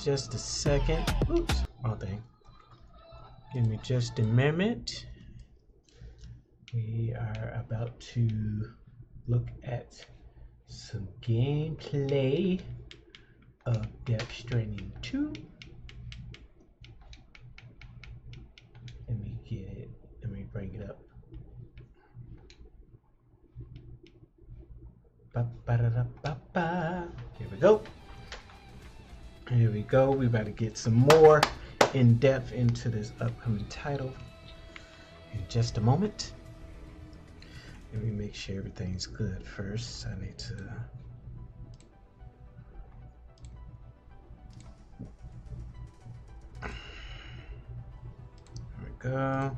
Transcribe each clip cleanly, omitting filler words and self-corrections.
just a second. Oops, wrong thing. Give me just a moment. We are about to look at some gameplay of Death Stranding 2. Let me get it. Let me bring it up. Here we go. Here we go. We about to get some more in depth into this upcoming title in just a moment. Let me make sure everything's good first. I need to. There we go.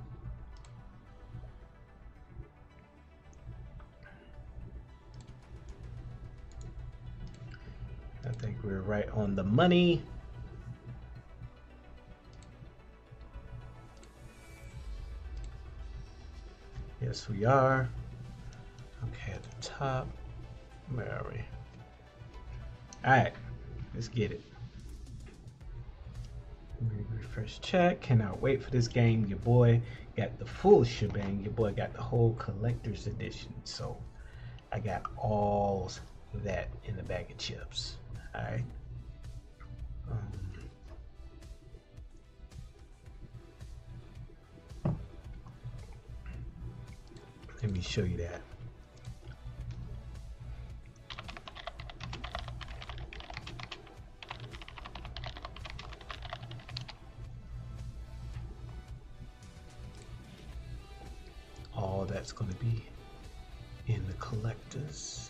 I think we're right on the money. Yes, we are. Okay, at the top. Where are we? Alright, let's get it. Refresh chat. Cannot wait for this game. Your boy got the full shebang. Your boy got the whole collector's edition. So I got all that in the bag of chips. Alright. Let me show you that. All that's going to be in the collectors.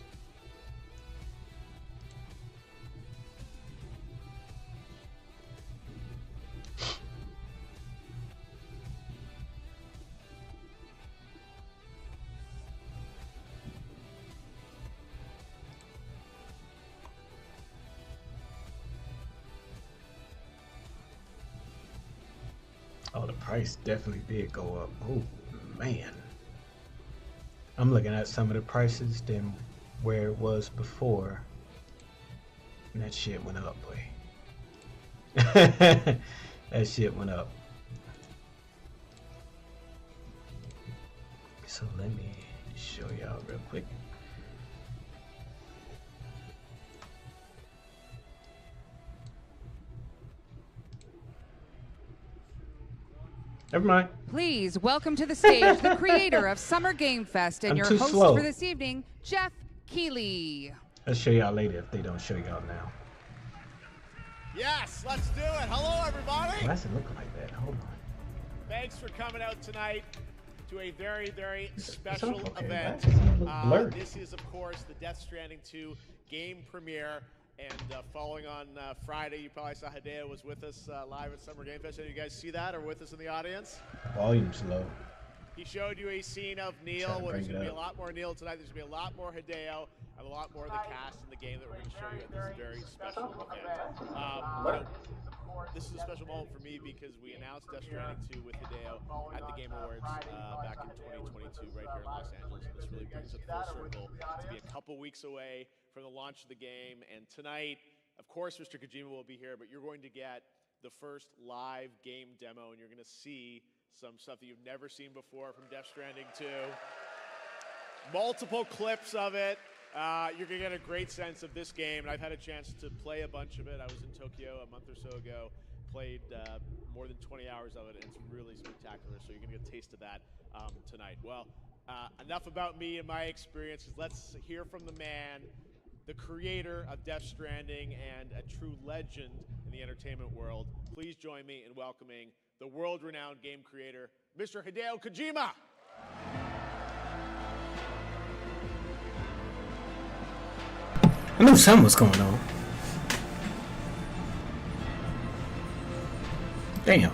Oh, the price definitely did go up. Oh, man. I'm looking at some of the prices than where it was before. And that shit went up, boy. That shit went up. So let me show y'all real quick. Never mind. Please welcome to the stage the creator of Summer Game Fest and your host for this evening, Jeff Keighley. I'll show y'all later if they don't show y'all now. Yes, let's do it. Hello, everybody. Why does it look like that? Hold on. Thanks for coming out tonight to a very, very special event. This is, of course, the Death Stranding 2 game premiere. And following on Friday, you probably saw Hideo was with us live at Summer Game Fest. Did you guys see that or with us in the audience? Volume's low. He showed you a scene of Neil. Well, there's going to be a lot more Neil tonight. There's going to be a lot more Hideo and a lot more of the cast in the game that we're going to show you at this very special event. This is a special moment for me because we announced Death Stranding 2 with Hideo at the Game Awards back in 2022 right here in Los Angeles. And this really brings it full circle to be a couple weeks away from the launch of the game. And tonight, of course, Mr. Kojima will be here, but you're going to get the first live game demo, and you're going to see some stuff that you've never seen before from Death Stranding 2. Multiple clips of it. You're going to get a great sense of this game, and I've had a chance to play a bunch of it. I was in Tokyo a month or so ago, played more than 20 hours of it, and it's really spectacular, so you're going to get a taste of that tonight. Well, enough about me and my experiences. Let's hear from the man, the creator of Death Stranding and a true legend in the entertainment world. Please join me in welcoming the world-renowned game creator, Mr. Hideo Kojima. I knew something was going on. Damn,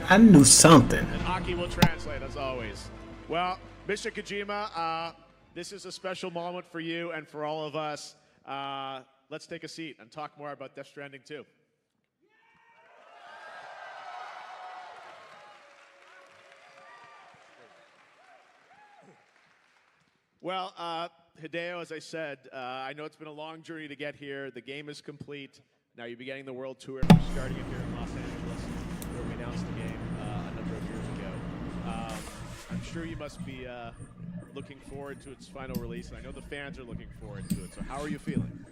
I knew something. And Aki will translate as always. Well, Mr. Kojima, this is a special moment for you and for all of us. Let's take a seat and talk more about Death Stranding 2. Well, Hideo, as I said, I know it's been a long journey to get here. The game is complete. Now you'll be getting the World Tour starting it here in Los Angeles, where we announced the game a number of years ago. I'm sure you must be looking forward to its final release, and I know the fans are looking forward to it. So how are you feeling?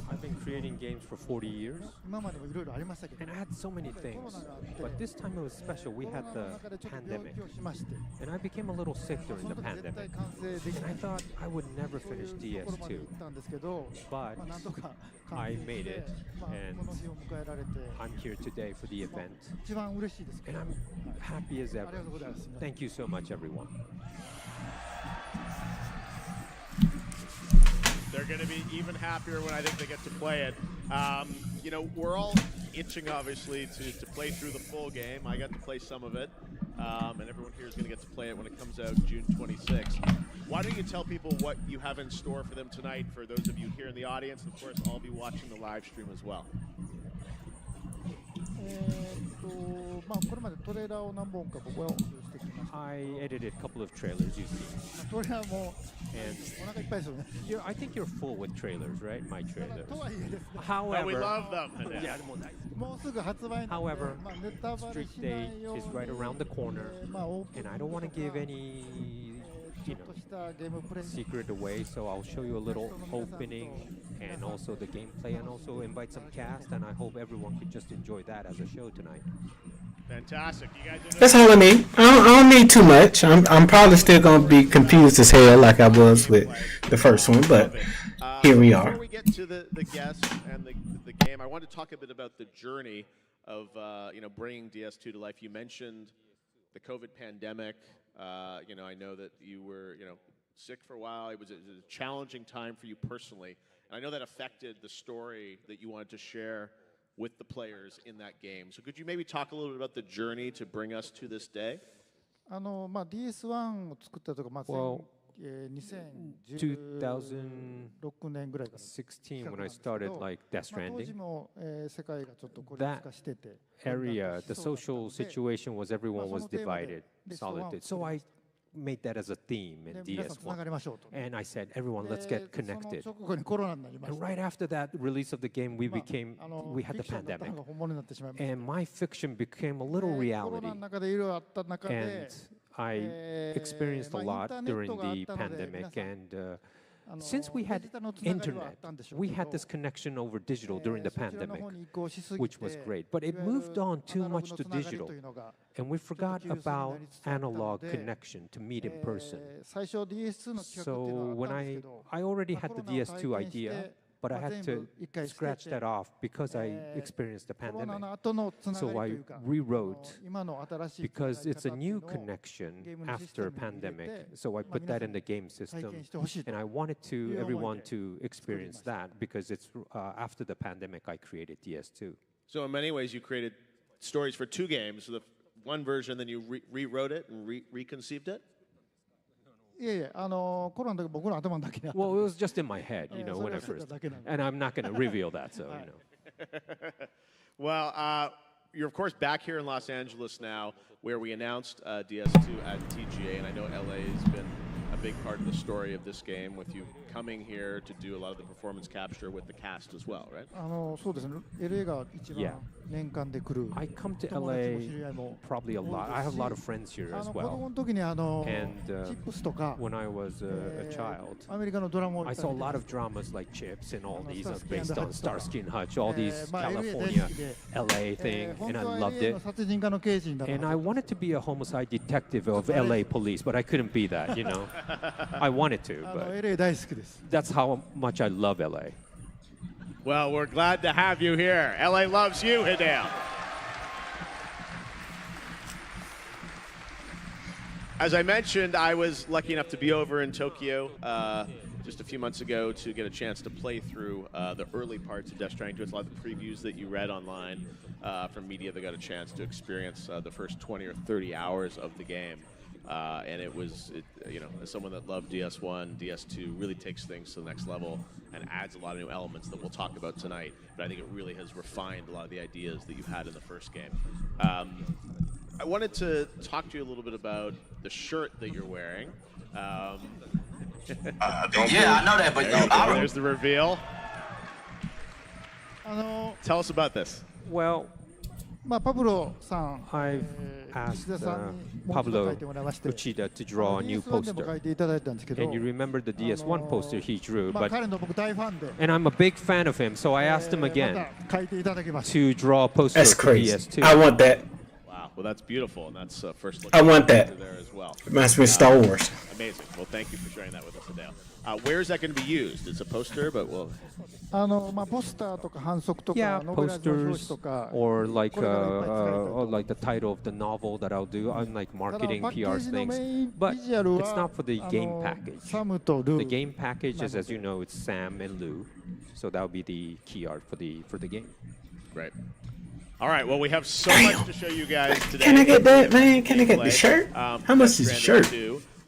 I've been creating games for 40 years, and I had so many things, but this time it was special. We had the pandemic, and I became a little sick during the pandemic, and I thought I would never finish DS2, but I made it, and I'm here today for the event, and I'm happy as ever. Thank you so much, everyone. They're going to be even happier when I think they get to play it. You know, we're all itching, obviously, to play through the full game. I got to play some of it, and everyone here is going to get to play it when it comes out June 26th. Why don't you tell people what you have in store for them tonight, for those of you here in the audience, and of course, I'll be watching the live stream as well. I edited a couple of trailers you've seen. And yeah, I think you're full with trailers, right? My trailers. However, we love them. However, Street Day is right around the corner, and I don't want to give any, secret away, so I'll show you a little opening and also the gameplay, and also invite some cast, and I hope everyone could just enjoy that as a show tonight. Fantastic. You guys That's all I need. I don't need too much. I'm probably still gonna be confused as hell like I was with the first one, but here we are. Before we get to the guests and the game, I want to talk a bit about the journey of bringing DS2 to life. You mentioned the COVID pandemic. I know that you were sick for a while. It was a challenging time for you personally, and I know that affected the story that you wanted to share with the players in that game. So could you maybe talk a little bit about the journey to bring us to this day? Well, 2016 when I started Death Stranding, that area, the social situation was everyone was divided, solitude. So I made that as a theme in DS1. And I said, everyone, let's get connected. And right after that release of the game, we had the pandemic. And my fiction became a little reality. And I experienced a lot during the pandemic. And since we had internet, we had this connection over digital during the pandemic, which was great. But it moved on too much to digital, and we forgot about analog connection to meet in person. So when I already had the DS2 idea, but I had to scratch that off because I experienced the pandemic. So I rewrote, because it's a new connection after pandemic. So I put that in the game system, and I wanted everyone to experience that, because it's after the pandemic I created DS2. So in many ways, you created stories for two games. So the one version, then you rewrote it and reconceived it? Well, it was just in my head, when I first, and I'm not going to reveal that, so, Well, you're of course back here in Los Angeles now, where we announced DS2 at TGA, and I know LA has been a big part of the story of this game, with you coming here to do a lot of the performance capture with the cast as well, right? Yeah. I come to LA probably a lot. I have a lot of friends here as well. And when I was a child, I saw a lot of dramas like Chips and all these based on Starsky and Hutch, all these California, LA thing, and I loved it. And I wanted to be a homicide detective of LA police, but I couldn't be that, I wanted to, but that's how much I love LA. Well, we're glad to have you here. LA loves you, Hideo. As I mentioned, I was lucky enough to be over in Tokyo just a few months ago to get a chance to play through the early parts of Death Stranding 2. It's a lot of the previews that you read online from media that got a chance to experience the first 20 or 30 hours of the game. And it was, as someone that loved DS1, DS2 really takes things to the next level and adds a lot of new elements that we'll talk about tonight. But I think it really has refined a lot of the ideas that you had in the first game. I wanted to talk to you a little bit about the shirt that you're wearing. Yeah, I know that, but there's the reveal. Tell us about this. Well, I've asked Pablo Uchida to draw a new poster. And you remember the DS1 poster he drew, and I'm a big fan of him, so I asked him again to draw a poster That's for crazy. DS2. I want that. Wow, well that's beautiful, and that's first look. I want that. There as well. Reminds me of Star Wars. Amazing. Well, thank you for sharing that with us, Hideo. Where is that going to be used? It's a poster, but we'll. Yeah, posters or like the title of the novel that I'll do. I'm like marketing, PR things, but it's not for the game package. The game package is, as you know, it's Sam and Lou, so that'll be the key art for the game. Great. All right. Well, we have so much to show you guys today. Can I get that, man? Can I get the shirt? How much is the shirt?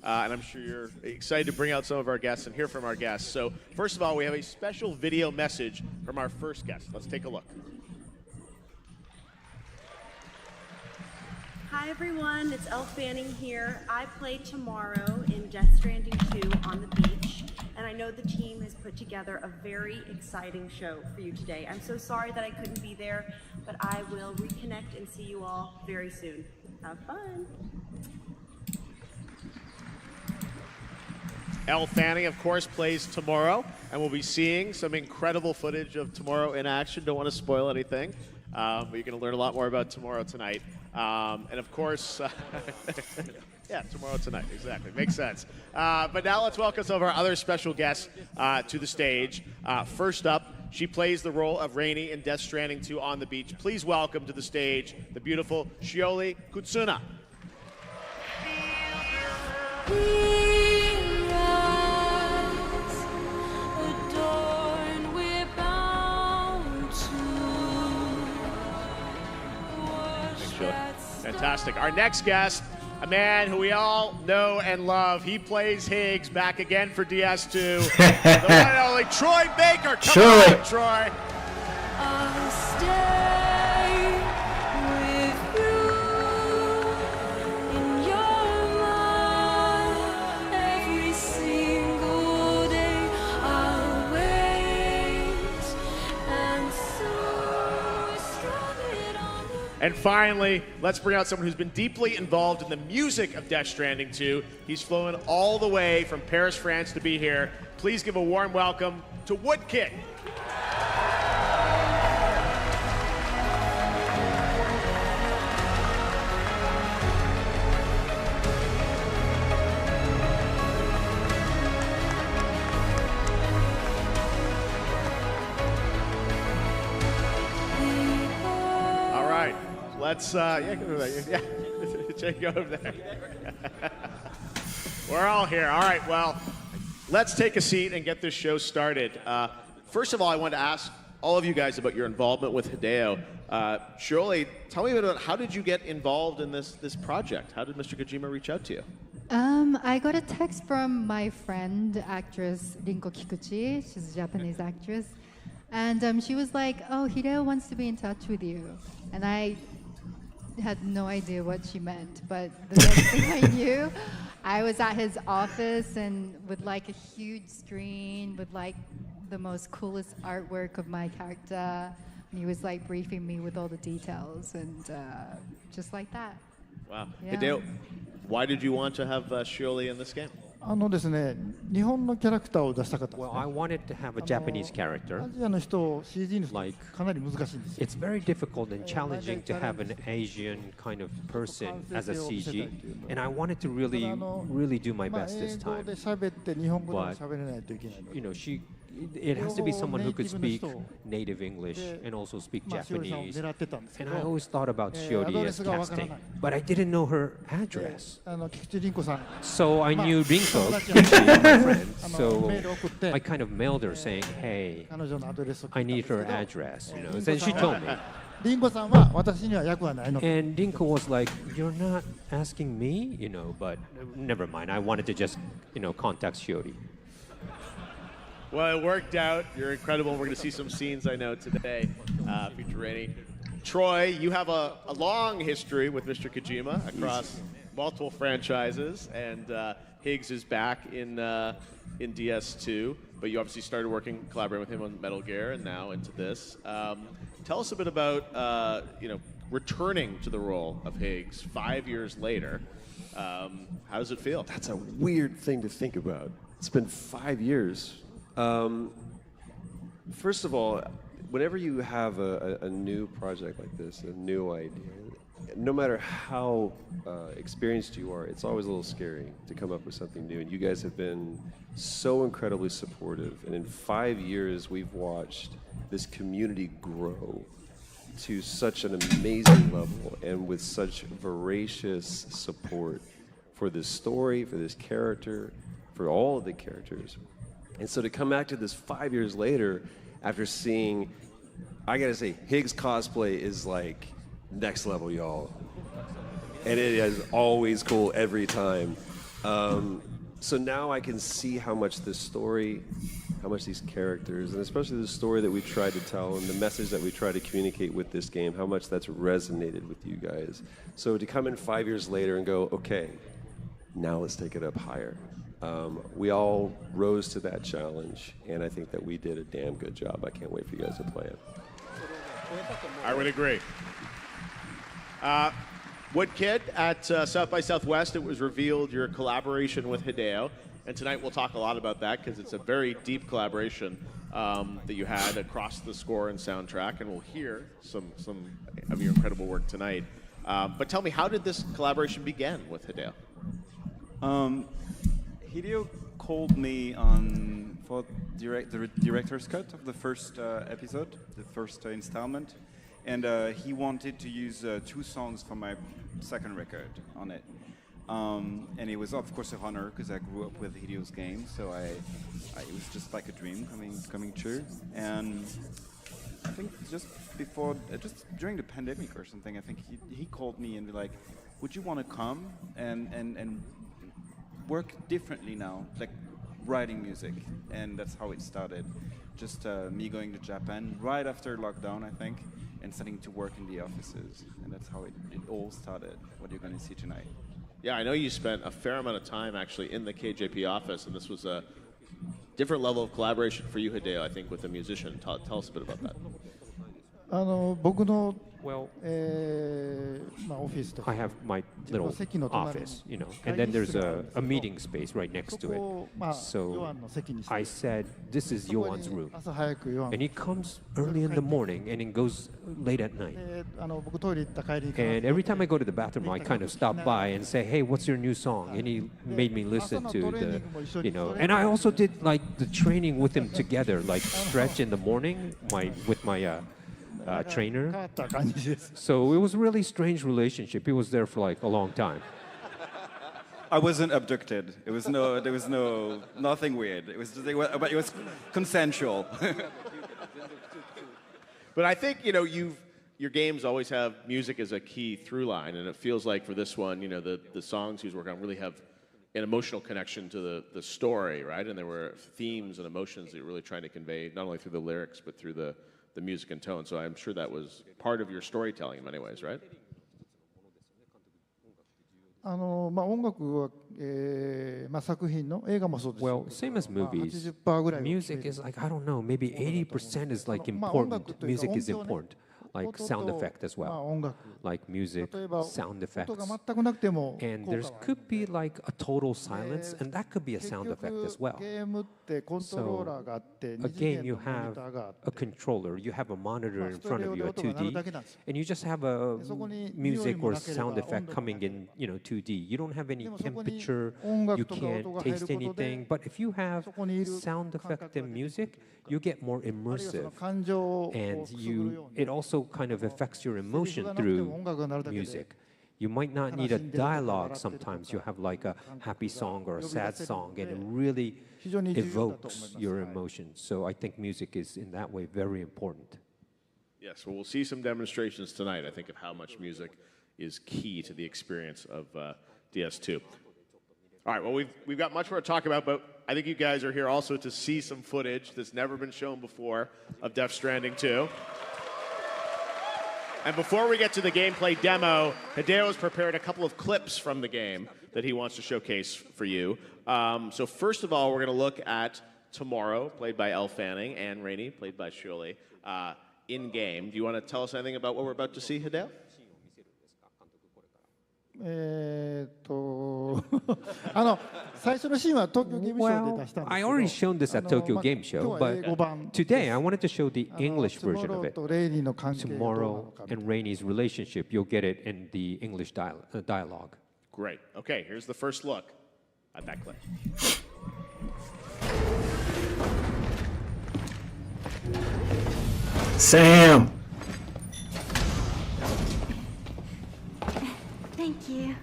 And I'm sure you're excited to bring out some of our guests and hear from our guests. So first of all, we have a special video message from our first guest. Let's take a look. Hi everyone, it's Elle Fanning here. I play tomorrow in Death Stranding 2 on the beach, and I know the team has put together a very exciting show for you today. I'm so sorry that I couldn't be there, but I will reconnect and see you all very soon. Have fun. Elle Fanning, of course, plays Tomorrow, and we'll be seeing some incredible footage of Tomorrow in action. Don't want to spoil anything, but you're going to learn a lot more about Tomorrow tonight. And of course, yeah, Tomorrow tonight, exactly. Makes sense. But now let's welcome some of our other special guests to the stage. First up, she plays the role of Rainey in Death Stranding 2 on the beach. Please welcome to the stage the beautiful Shioli Kutsuna. Fantastic. Our next guest, a man who we all know and love. He plays Higgs, back again for DS2. The one and only Troy Baker. Come on, Troy. I'll stay with you in your mind every single day. I'll wait and so started on the. And finally, let's bring out someone who's been deeply involved in the music of Death Stranding 2. He's flown all the way from Paris, France to be here. Please give a warm welcome to Woodkid. Let's, yeah, go over there. Yeah, Jay, go over there. We're all here. All right, well, let's take a seat and get this show started. First of all, I want to ask all of you guys about your involvement with Hideo. Shirley, tell me a bit about how did you get involved in this project? How did Mr. Kojima reach out to you? I got a text from my friend, actress Rinko Kikuchi. She's a Japanese actress. And she was like, oh, Hideo wants to be in touch with you. And I had no idea what she meant, but the next thing I knew, I was at his office and with like a huge screen with like the most coolest artwork of my character, and he was like briefing me with all the details and just like that. Wow. Yeah. Hideo, why did you want to have Shirley in this game? Well, I wanted to have a Japanese character. Like, it's very difficult and challenging to have an Asian kind of person as a CG, and I wanted to really do my best this time. But, you know, it has to be someone who could speak native English and also speak Japanese. And I always thought about Shiori as casting, but I didn't know her address. So I knew Rinko, my friend, so I kind of mailed her saying, hey, I need her address, you know. Then she told me. And Rinko was like, you're not asking me, you know, but never mind. I wanted to just, you know, contact Shiori. Well, it worked out. You're incredible. We're going to see some scenes, I know, today, feature Rainey. Troy, you have a long history with Mr. Kojima across multiple franchises, and Higgs is back in in DS2, but you obviously started collaborating with him on Metal Gear, and now into this. Tell us a bit about returning to the role of Higgs 5 years later. How does it feel? That's a weird thing to think about. It's been 5 years. First of all, whenever you have a new project like this, a new idea, no matter how experienced you are, it's always a little scary to come up with something new. And you guys have been so incredibly supportive. And in 5 years, we've watched this community grow to such an amazing level and with such voracious support for this story, for this character, for all of the characters. And so to come back to this 5 years later, after seeing, I gotta say, Higgs cosplay is like next level, y'all. And it is always cool every time. So now I can see how much this story, how much these characters, and especially the story that we tried to tell and the message that we try to communicate with this game, how much that's resonated with you guys. So to come in 5 years later and go, okay, now let's take it up higher. We all rose to that challenge, and I think that we did a damn good job. I can't wait for you guys to play it. I would agree. Wood Kid, at South by Southwest, it was revealed your collaboration with Hideo, and tonight we'll talk a lot about that because it's a very deep collaboration that you had across the score and soundtrack, and we'll hear some of your incredible work tonight. But tell me, how did this collaboration begin with Hideo? Hideo called me for the director's cut of the first episode, the first installment, and he wanted to use 2 songs from my second record on it. And it was, of course, a honor because I grew up with Hideo's game, so it was just like a dream coming true. And I think just during the pandemic or something, I think he called me and be like, "Would you want to come and work differently now, like writing music?" And that's how it started. Just me going to Japan right after lockdown, I think, and starting to work in the offices. And that's how it all started, what you're going to see tonight. Yeah, I know you spent a fair amount of time actually in the KJP office, and this was a different level of collaboration for you, Hideo, I think, with a musician. Tell us a bit about that. Well, I have my little office, and then there's a meeting space right next to it. So I said, this is Yoan's room. And he comes early in the morning and he goes late at night. And every time I go to the bathroom, I kind of stop by and say, hey, what's your new song? And he made me listen to and I also did like the training with him together, like stretch in the morning with my trainer. So it was a really strange relationship. He was there for like a long time. I wasn't abducted. There was nothing weird. It was consensual. But I think your games always have music as a key through line, and it feels like for this one, the songs he was working on really have an emotional connection to the story, right? And there were themes and emotions that you're really trying to convey, not only through the lyrics but through the music and tone. So I'm sure that was part of your storytelling in many ways, right? Well, same as movies, music is like, I don't know, maybe 80% is like important. Music is important. Like sound effect as well, like music, sound effects. And there could be like a total silence, and that could be a sound effect as well. So again, you have a controller, you have a monitor in front of you, a 2D, and you just have a music or sound effect coming in, 2D. You don't have any temperature, you can't taste anything, but if you have sound effect and music, you get more immersive, and it also kind of affects your emotion through music. You might not need a dialogue sometimes. You have like a happy song or a sad song, and it really evokes your emotions. So I think music is, in that way, very important. Yes, well, we'll see some demonstrations tonight, I think, of how much music is key to the experience of DS2. All right, well, we've got much more to talk about, but I think you guys are here also to see some footage that's never been shown before of Death Stranding 2. And before we get to the gameplay demo, Hideo has prepared a couple of clips from the game that he wants to showcase for you. So first of all, we're going to look at Tomorrow, played by Elle Fanning, and Rainey, played by Shirley, in-game. Do you want to tell us anything about what we're about to see, Hideo? Well, I already shown this at Tokyo Game Show, but today I wanted to show the English version of it. Tomorrow and Rainey's relationship, you'll get it in the English dialogue. Great. Okay, here's the first look at that clip. Sam! Thank you.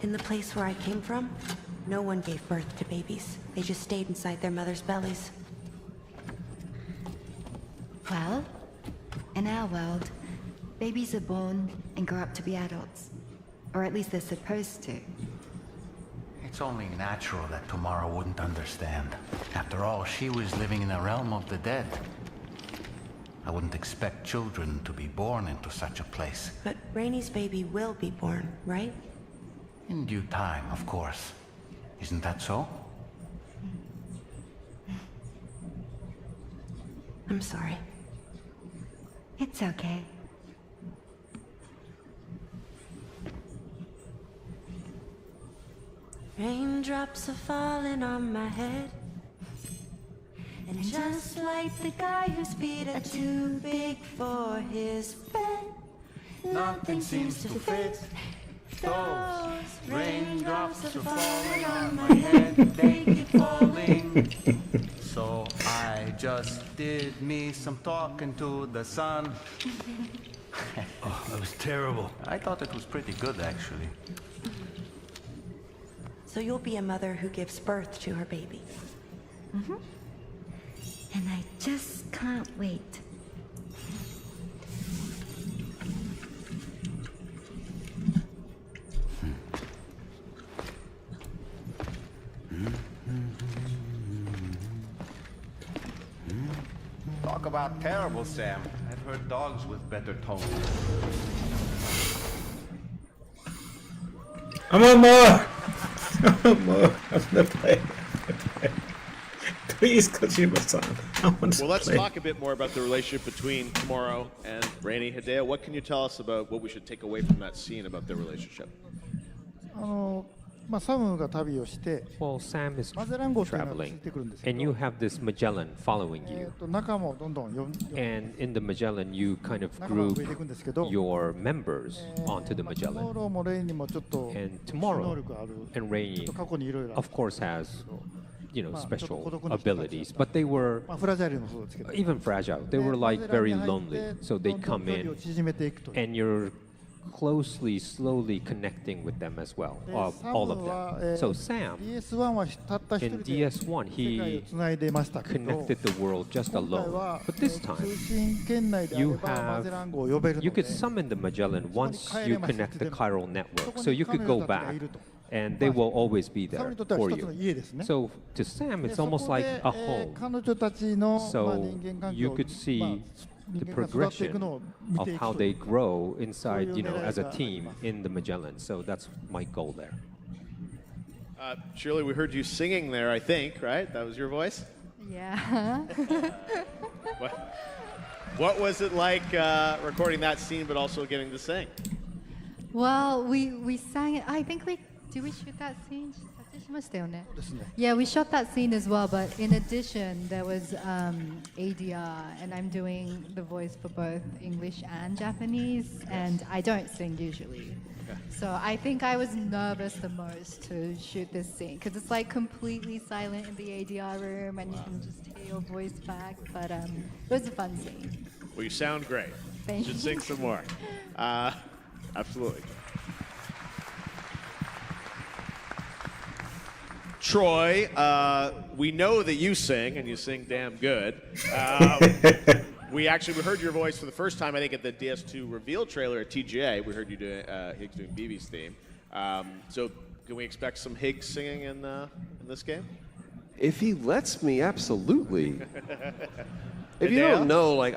In the place where I came from, no one gave birth to babies. They just stayed inside their mother's bellies. Well, in our world, babies are born and grow up to be adults. Or at least they're supposed to. It's only natural that Tomorrow wouldn't understand. After all, she was living in the realm of the dead. I wouldn't expect children to be born into such a place. But Rainey's baby will be born, right? In due time, of course. Isn't that so? I'm sorry. It's okay. Raindrops are falling on my head. And just like the guy whose feet are too big for his bed, nothing seems to fit. Those raindrops are falling on my head, they keep falling. So I just did me some talking to the sun. Oh, that was terrible. I thought it was pretty good, actually. So you'll be a mother who gives birth to her baby. Mm-hmm. And I just can't wait. Talk about terrible, Sam. I've heard dogs with better tone. I'm on more! I'm on more. I'm gonna play. Please, Kojima-san. Well, let's talk a bit more about the relationship between Tomorrow and Rainey. Hideo, what can you tell us about what we should take away from that scene about their relationship? Well, Sam is traveling, and you have this Magellan following you. And in the Magellan, you kind of group your members onto the Magellan. And Tomorrow and Rainey, of course, has special abilities, but they were even fragile. They were like very lonely, so they come in, and you're slowly connecting with them as well, all of them. So Sam, in DS1, he connected the world just alone. But this time, you could summon the Magellan once you connect the chiral network, so you could go back, and they will always be there for you. So to Sam, it's almost like a home. So you could see the progression of how they grow inside, as a team in the Magellan. So that's my goal there. Shirley, we heard you singing there, I think, right? That was your voice? Yeah. What was it like recording that scene, but also getting to sing? Well, we sang it. I think did we shoot that scene? Yeah, we shot that scene as well, but in addition, there was ADR, and I'm doing the voice for both English and Japanese, and I don't sing usually. So I think I was nervous the most to shoot this scene, because it's like completely silent in the ADR room, and you can just hear your voice back, but it was a fun scene. Well, you sound great. Thank you. Should sing some more. Absolutely. Troy, we know that you sing, and you sing damn good. We heard your voice for the first time, I think, at the DS2 reveal trailer at TGA. We heard you doing Higgs doing BB's theme. So can we expect some Higgs singing in this game? If he lets me, absolutely. If you don't know, like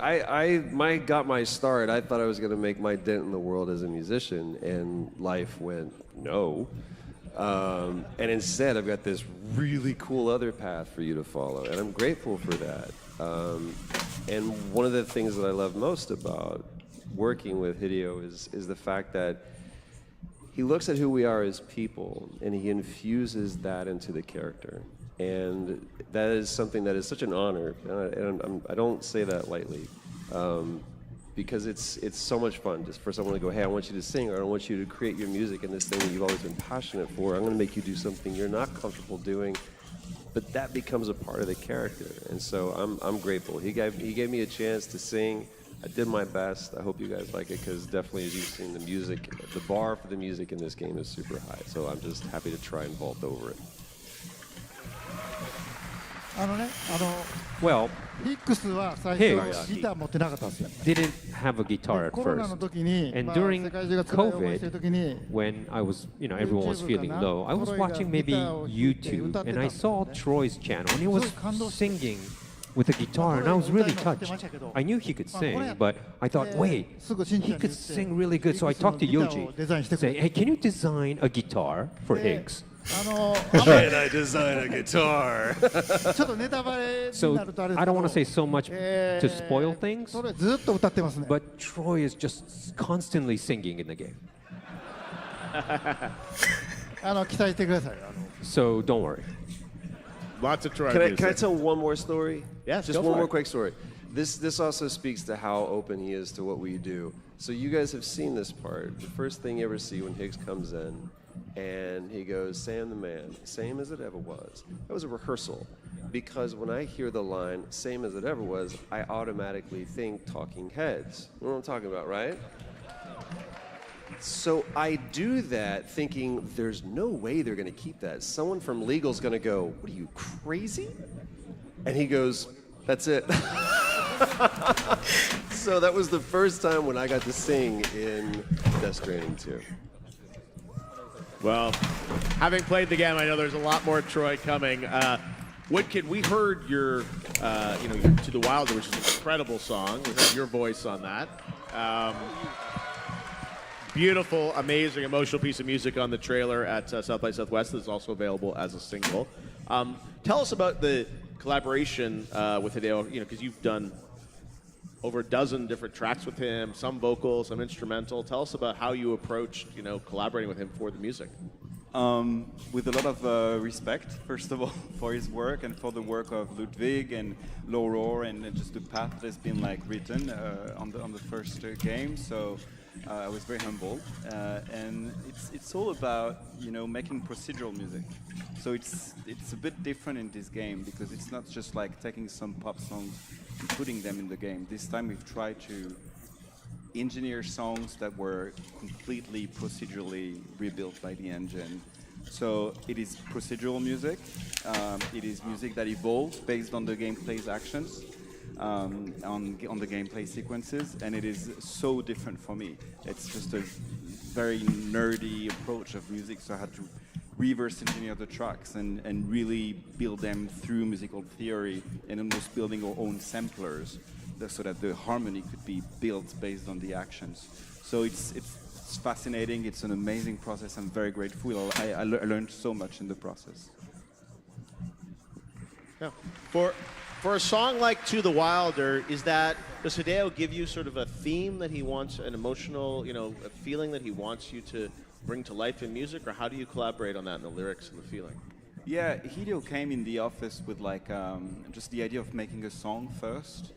got my start. I thought I was going to make my dent in the world as a musician, and life went no. And instead, I've got this really cool other path for you to follow, and I'm grateful for that. And one of the things that I love most about working with Hideo is the fact that he looks at who we are as people, and he infuses that into the character. And that is something that is such an honor, and I don't say that lightly, because it's so much fun just for someone to go, hey, I want you to sing, or I want you to create your music in this thing that you've always been passionate for. I'm going to make you do something you're not comfortable doing, but that becomes a part of the character. And so I'm grateful. He gave me a chance to sing. I did my best. I hope you guys like it, because definitely, as you've seen, the music, the bar for the music in this game is super high. So I'm just happy to try and vault over it. Well, Higgs didn't have a guitar at first. And during COVID, when I was, everyone was feeling low, I was watching maybe YouTube, and I saw Troy's channel, and he was singing with a guitar, and I was really touched. I knew he could sing, but I thought, wait, he could sing really good. So I talked to Yoji, say, hey, can you design a guitar for Higgs? Can I design a guitar? So I don't want to say so much to spoil things, but Troy is just constantly singing in the game. So don't worry. Lots of Troy music. Can I tell one more story? Yes, just one more quick story. This also speaks to how open he is to what we do. So you guys have seen this part. The first thing you ever see when Higgs comes in, and he goes, Sam the man, same as it ever was. That was a rehearsal, because when I hear the line, same as it ever was, I automatically think Talking Heads. You know what I'm talking about, right? So I do that thinking there's no way they're going to keep that. Someone from legal's going to go, what are you, crazy? And he goes, that's it. So that was the first time when I got to sing in Death Stranding 2. Well, having played the game, I know there's a lot more Troy coming. Woodkid, we heard your To the Wilder, which is an incredible song. We heard your voice on that. Beautiful, amazing, emotional piece of music on the trailer at South by Southwest that's also available as a single. Tell us about the collaboration with Hideo, because you've done over a dozen different tracks with him, some vocal, some instrumental. Tell us about how you approached, collaborating with him for the music. With a lot of respect, first of all, for his work and for the work of Ludwig and Lauror and just the path that's been written on the first game. So I was very humbled, and it's all about making procedural music. So it's a bit different in this game, because it's not just taking some pop songs and putting them in the game. This time we've tried to engineer songs that were completely procedurally rebuilt by the engine. So it is procedural music. It is music that evolves based on the gameplay's actions, on the gameplay sequences, and it is so different for me. It's just a very nerdy approach of music, so I had to reverse engineer the tracks and really build them through musical theory, and almost building our own samplers so that the harmony could be built based on the actions. So it's fascinating. It's an amazing process. I'm very grateful. I learned so much in the process. Yeah. For a song like To the Wilder, does Hideo give you sort of a theme that he wants, an emotional, a feeling that he wants you to bring to life in music, or how do you collaborate on that in the lyrics and the feeling? Yeah, Hideo came in the office with just the idea of making a song first.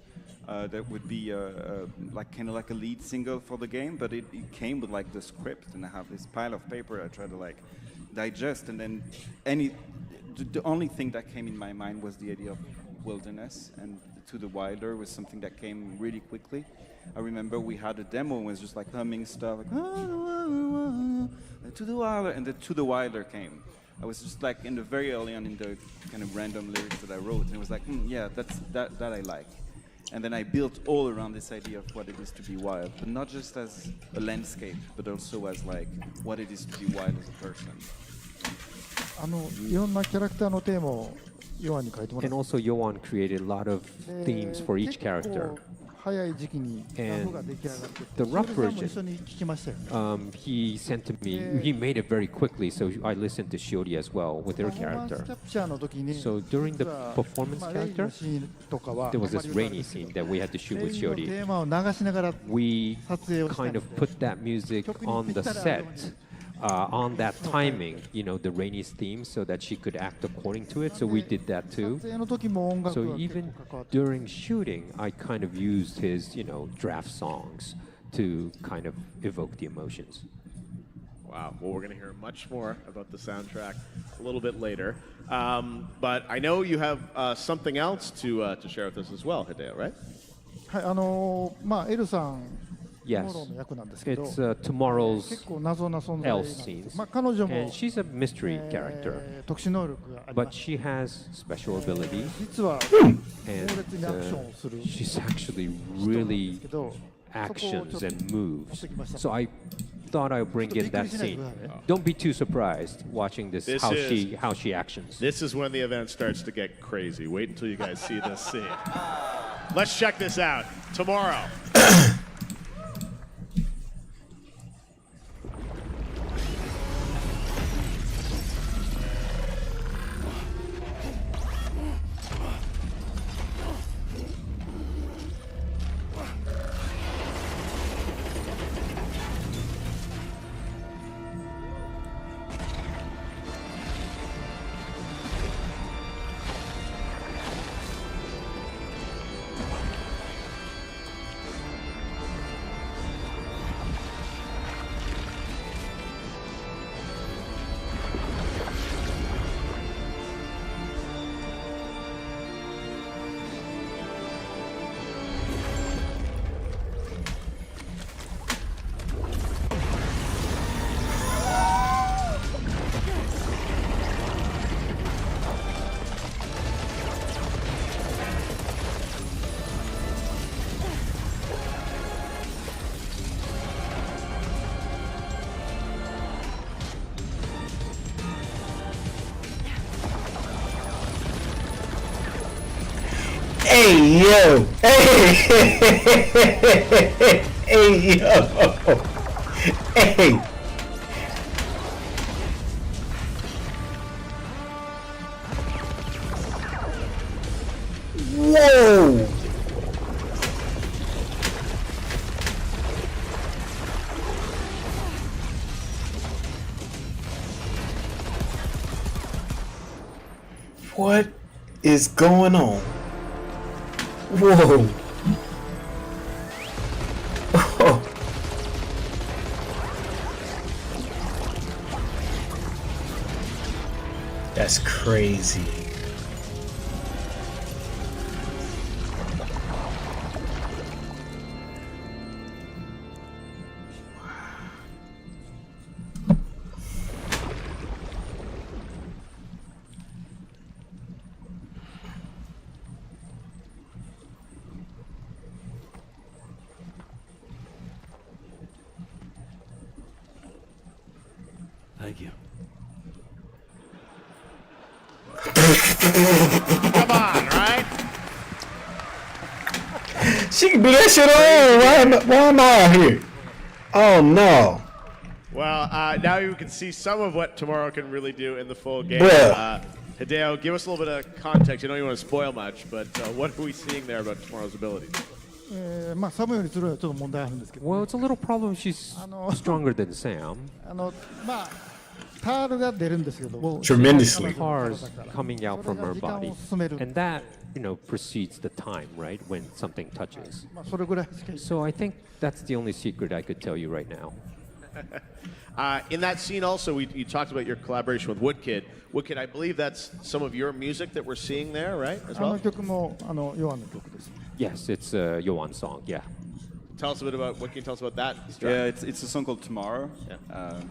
That would be kind of like a lead single for the game, but it came with the script, and I have this pile of paper I try to digest, and then the only thing that came in my mind was the idea of wilderness, and To the Wilder was something that came really quickly. I remember we had a demo and it was just humming stuff, To the Wilder, and the To the Wilder came. I was just in the very early on in the kind of random lyrics that I wrote, and it was yeah, that I like. And then I built all around this idea of what it is to be wild, but not just as a landscape, but also as what it is to be wild as a person. いろんなキャラクターのテーマを And also, Yoan created a lot of themes for each character. And the rough version, he sent to me, he made it very quickly, so I listened to Shiori as well with her character. So during the performance character, there was this rainy scene that we had to shoot with Shiori. We kind of put that music on the set. On that timing, the rainy theme, so that she could act according to it. So we did that too. So even during shooting, I kind of used his, draft songs to kind of evoke the emotions. Wow. Well, we're going to hear much more about the soundtrack a little bit later. But I know you have something else to share with us as well, Hideo, right? Yes, it's tomorrow's L scenes, and she's a mystery character, but she has special abilities, and she's actually really actions and moves. So I thought I'd bring in that scene. Don't be too surprised watching this how she actions. This is when the event starts to get crazy. Wait until you guys see this scene. Let's check this out tomorrow. Hey yo! Hey! Hey yo! Hey! Whoa! What is going on? Whoa! Oh. That's crazy. Thank you. Come on, right? She can do that shit on. Why am I out here? Oh no. Well, now you can see some of what Tomorrow can really do in the full game. Hideo, give us a little bit of context. I know you want to spoil much, but what are we seeing there about Tomorrow's abilities? Well, it's a little problem. She's stronger than Sam. Tremendously. Cars coming out from her body, and that precedes the time, right, when something touches. So I think that's the only secret I could tell you right now. In that scene also, you talked about your collaboration with Woodkid. Woodkid, I believe that's some of your music that we're seeing there, right, as well? Yes, it's a Yoan song, yeah. Tell us a bit about, what can you tell us about that? Yeah, it's a song called Tomorrow. Yeah.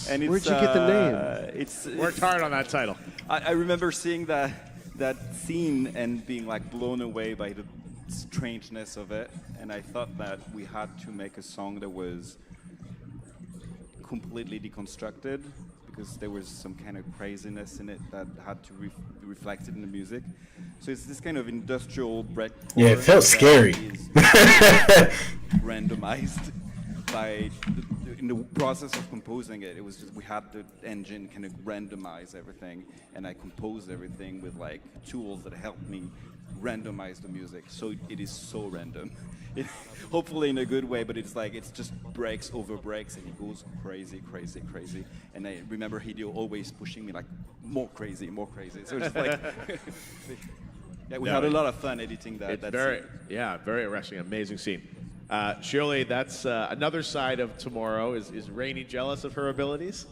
And where'd you get the name? It's worked hard on that title. I remember seeing that scene and being like blown away by the strangeness of it, and I thought that we had to make a song that was completely deconstructed, because there was some kind of craziness in it that had to be reflected in the music. So it's this kind of industrial breakcore. Yeah, it felt scary. Randomized by in the process of composing it. It was just we had the engine kind of randomize everything, and I composed everything with like tools that helped me randomize the music. So it is so random. Hopefully in a good way, but it's like it's just breaks over breaks, and it goes crazy. And I remember Hideo always pushing me like more crazy. So it's like yeah, we had a lot of fun editing that. It's very interesting, amazing scene. Shirley, that's another side of Tomorrow. Is Rainey jealous of her abilities?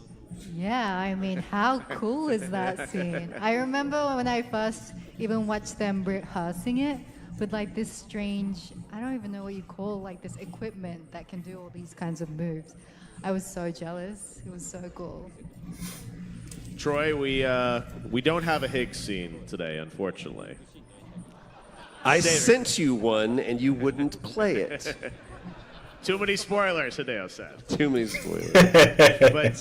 Yeah, I mean, how cool is that scene? I remember when I first even watched them rehearsing it with like this strange, I don't even know what you call like this equipment that can do all these kinds of moves. I was so jealous. It was so cool. Troy, we don't have a Higgs scene today, unfortunately. I sent you one, and you wouldn't play it. Too many spoilers, Hideo said. Too many spoilers. But,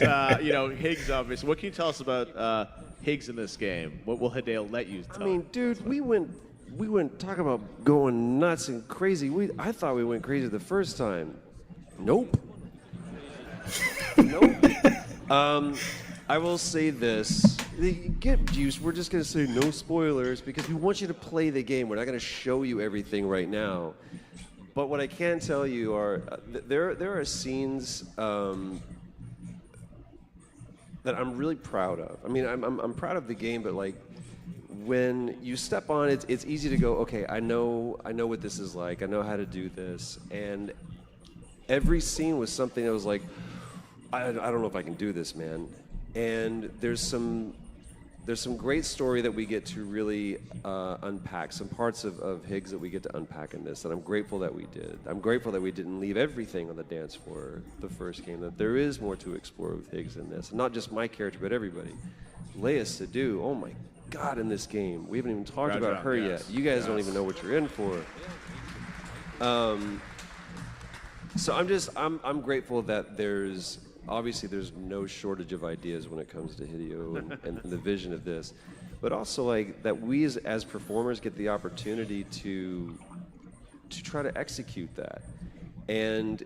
Higgs, obviously. What can you tell us about Higgs in this game? What will Hideo let you tell? I mean, dude, we went talking about going nuts and crazy. I thought we went crazy the first time. Nope. I will say this. Get used. We're just going to say no spoilers because we want you to play the game. We're not going to show you everything right now. But what I can tell you are there are scenes that I'm really proud of. I mean, I'm proud of the game, but like when you step on it, it's easy to go, okay, I know what this is like. I know how to do this. And every scene was something that was like, I don't know if I can do this, man. And there's some great story that we get to really unpack, some parts of Higgs that we get to unpack in this, and I'm grateful that we did. I'm grateful that we didn't leave everything on the dance floor the first game, that there is more to explore with Higgs in this. And not just my character, but everybody. Leia Sadu, oh my God, in this game. We haven't even talked about her yet. You guys don't even know what you're in for. So I'm grateful that there's no shortage of ideas when it comes to Hideo and the vision of this, but also like that we as performers get the opportunity to try to execute that. And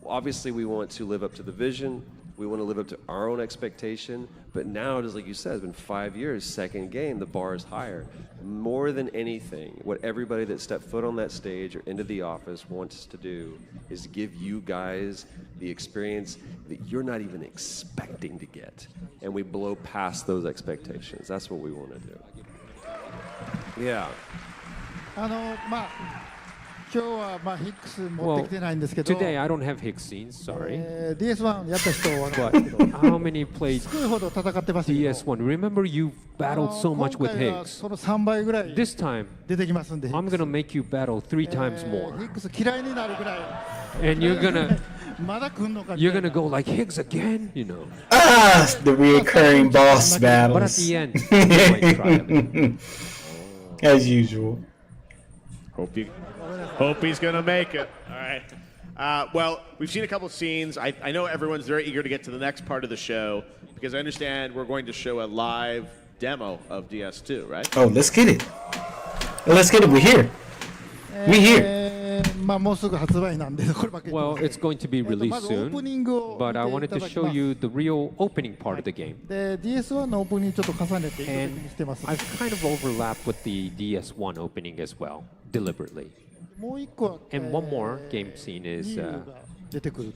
obviously we want to live up to the vision, we want to live up to our own expectation, but now, just like you said, it's been 5 years, second game, the bar is higher. More than anything, what everybody that stepped foot on that stage or into the office wants to do is give you guys the experience that you're not even expecting to get. And we blow past those expectations. That's what we want to do. Yeah. Well, today I don't have Higgs scenes, sorry. But how many played DS1? Remember you battled so much with Higgs. This time, I'm going to make you battle 3 times more. And you're gonna go like Higgs again, you know. The reoccurring boss battles. But at the end, you might try them. As usual. Hope he's gonna make it. All right. Well, we've seen a couple scenes. I know everyone's very eager to get to the next part of the show because I understand we're going to show a live demo of DS2, right? Oh, let's get it. Let's get it. We're here. We're here. Well, it's going to be released soon, but I wanted to show you the real opening part of the game. And I've kind of overlapped with the DS1 opening as well, deliberately. And one more game scene is,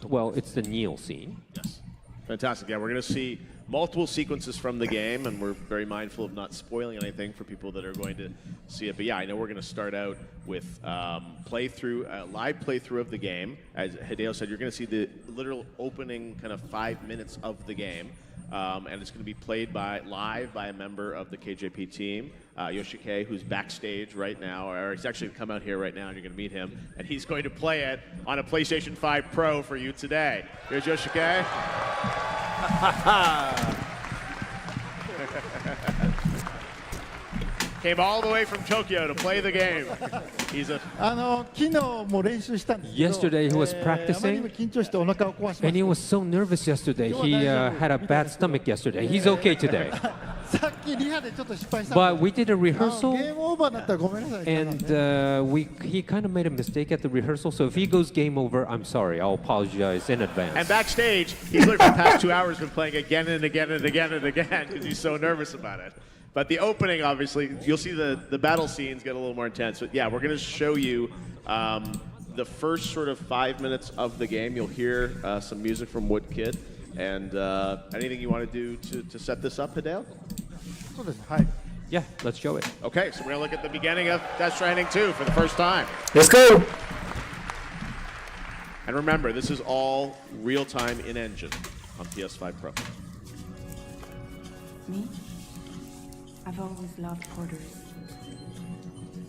well, it's the Neil scene. Yes. Fantastic. Yeah, we're going to see multiple sequences from the game, and we're very mindful of not spoiling anything for people that are going to see it. But yeah, I know we're going to start out with live playthrough of the game. As Hideo said, you're going to see the literal opening kind of 5 minutes of the game. And it's going to be played live by a member of the KJP team, Yoshike, who's backstage right now, or he's actually come out here right now, and you're going to meet him, and he's going to play it on a PlayStation 5 Pro for you today. Here's Yoshike. Came all the way from Tokyo to play the game. He's a. Yesterday he was practicing, and he was so nervous yesterday. He had a bad stomach yesterday. He's okay today. But we did a rehearsal, and he kind of made a mistake at the rehearsal. So if he goes game over, I'm sorry. I'll apologize in advance. And backstage, he's literally for the past 2 hours been playing again and again and again and again because he's so nervous about it. But the opening, obviously, you'll see the battle scenes get a little more intense. But yeah, we're going to show you the first sort of 5 minutes of the game. You'll hear some music from Woodkid. And anything you want to do to set this up, Hideo? Yeah, let's show it. Okay, so we're going to look at the beginning of Death Stranding 2 for the first time. Let's go. And remember, this is all real-time in-engine on PS5 Pro. Me? I've always loved porters.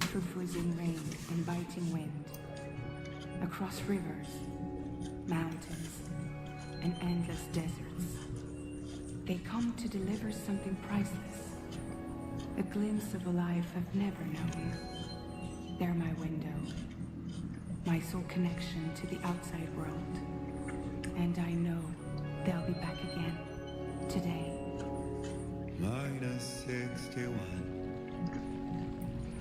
Through freezing rain and biting wind. Across rivers, mountains, and endless deserts. They come to deliver something priceless. A glimpse of a life I've never known. They're my window. My sole connection to the outside world. And I know they'll be back again. Today. -61.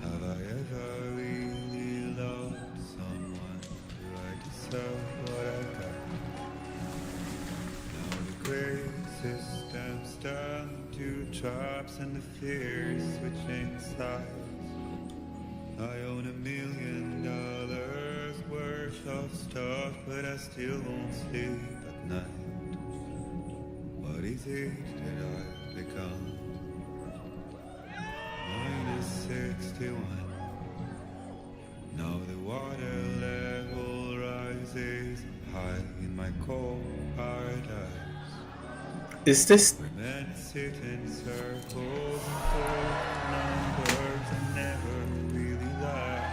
Have I ever really loved someone? Do I deserve what I got? Now the gray system's turned to traps and the fears switching sides. I own $1 million worth of stuff, but I still won't sleep at night. What is it that I've become? -61. Now the water level rises high in my cold paradise. Is this? Men sit in circles and talk numbers and never really lie.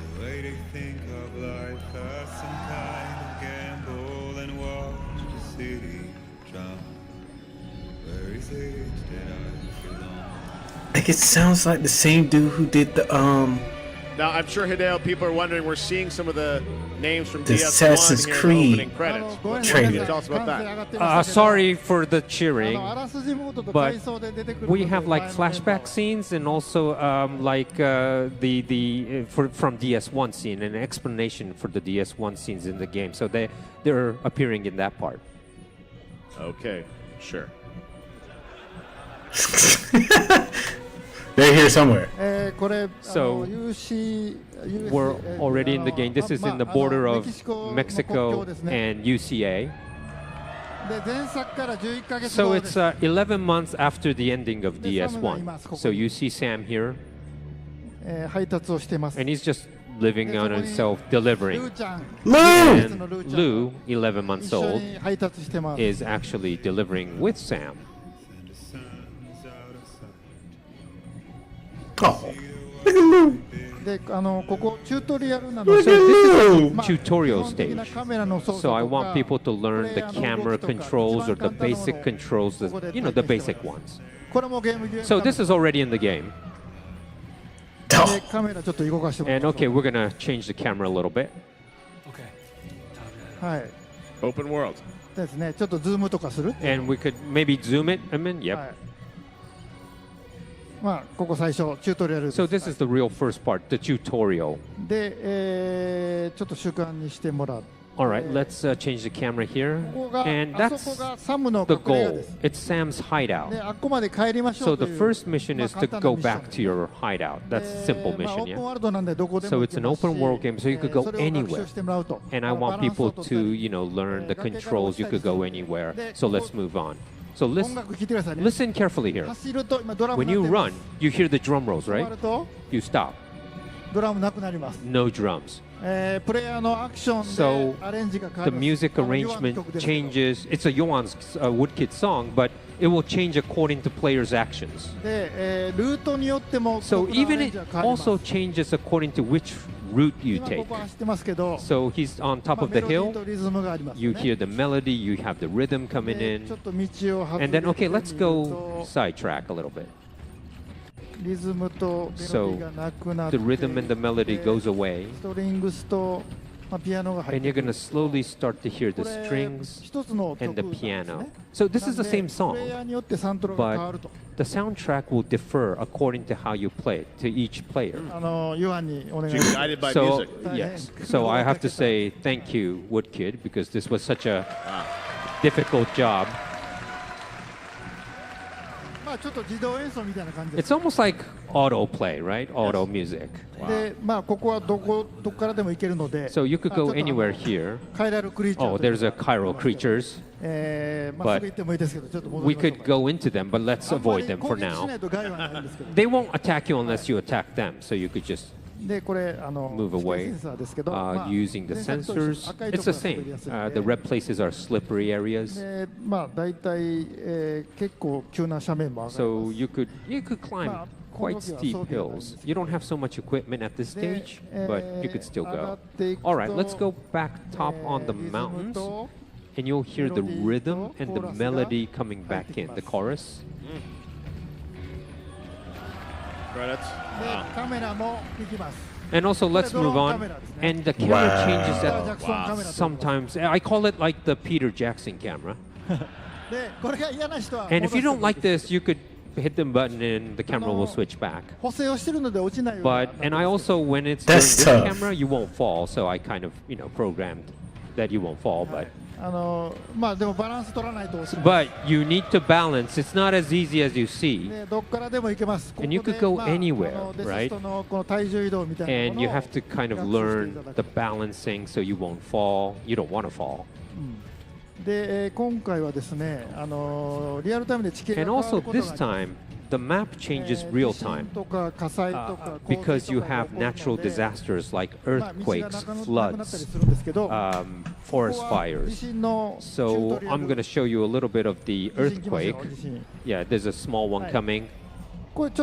The way they think of life as some kind of gamble and watch the city drown. Where is it that I belong? Like it sounds like the same dude who did the Now, I'm sure, Hideo, people are wondering, we're seeing some of the names from the DS1 Assassin's here in the Creed opening credits. What can you tell us about that? Sorry for the cheering, but we have like flashback scenes and also like from DS1 scene, an explanation for the DS1 scenes in the game. So they're appearing in that part. Okay, sure. They're here somewhere. So we're already in the game. This is in the border of Mexico and UCA. So it's 11 months after the ending of DS1. So you see Sam here. And he's just living on himself, delivering. And Lou, 11 months old, is actually delivering with Sam. Oh. So this is a tutorial stage. So I want people to learn the camera controls or the basic controls, the basic ones. So this is already in the game. And okay, we're gonna change the camera a little bit. Open world. And we could maybe zoom it. I mean, yep. So this is the real first part, the tutorial. All right, let's change the camera here. And that's the goal. It's Sam's hideout. So the first mission is to go back to your hideout. That's a simple mission, yeah? So it's an open world game, so you could go anywhere. And I want people to, learn the controls. You could go anywhere. So let's move on. So listen carefully here. When you run, you hear the drum rolls, right? You stop. No drums. So the music arrangement changes. It's a Yoan's Woodkid song, but it will change according to players' actions. So even it also changes according to which route you take. So he's on top of the hill. You hear the melody, you have the rhythm coming in. And then, okay, let's go sidetrack a little bit. So the rhythm and the melody goes away, and you're going to slowly start to hear the strings and the piano. So this is the same song, but the soundtrack will differ according to how you play it, to each player. You're guided by So music. yes, so I have to say thank you, Woodkid, because this was such a difficult job. It's almost like auto play, right? Auto music. So you could go anywhere here. Oh, there's a chiral creatures. But we could go into them, but let's avoid them for now. They won't attack you unless you attack them, so you could just move away using the sensors. It's the same. The red places are slippery areas. So you could climb quite steep hills. You don't have so much equipment at this stage, but you could still go. All right, let's go back top on the mountains, and you'll hear the rhythm and the melody coming back in, the chorus. Credits. And also, let's move on. And the camera changes at sometimes. I call it like the Peter Jackson camera. And if you don't like this, you could hit the button and the camera will switch back. But, and I also, when it's during this camera, you won't fall. So I kind of, programmed that you won't fall, but you need to balance. It's not as easy as you see. And you could go anywhere, right? And you have to kind of learn the balancing so you won't fall. You don't want to fall. And also this time, the map changes real time because you have natural disasters like earthquakes, floods, forest fires. So I'm going to show you a little bit of the earthquake. Yeah, there's a small one coming. And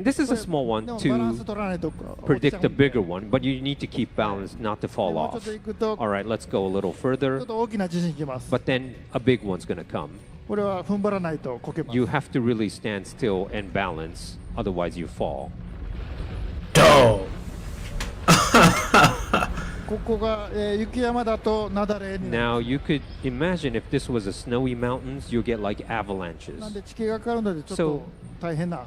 this is a small one to predict a bigger one, but you need to keep balance not to fall off. All right, let's go a little further. But then a big one's going to come. You have to really stand still and balance, otherwise you fall. Dope. Now you could imagine if this was a snowy mountains, you get like avalanches. So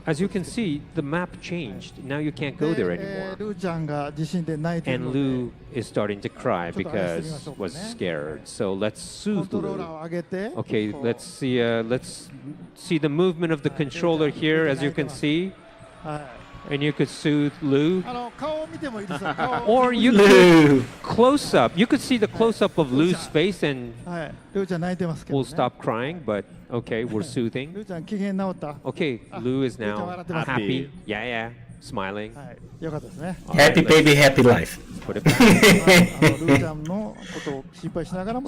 as you can see, the map changed. Now you can't go there anymore. And Lou is starting to cry because was scared. So let's soothe Lou. Okay, let's see the movement of the controller here, as you can see. And you could soothe Lou. Or you could close up. You could see the close up of Lou's face and we'll stop crying, but okay, we're soothing. Okay, Lou is now happy. Yeah, smiling. Happy baby, happy life. Put it back.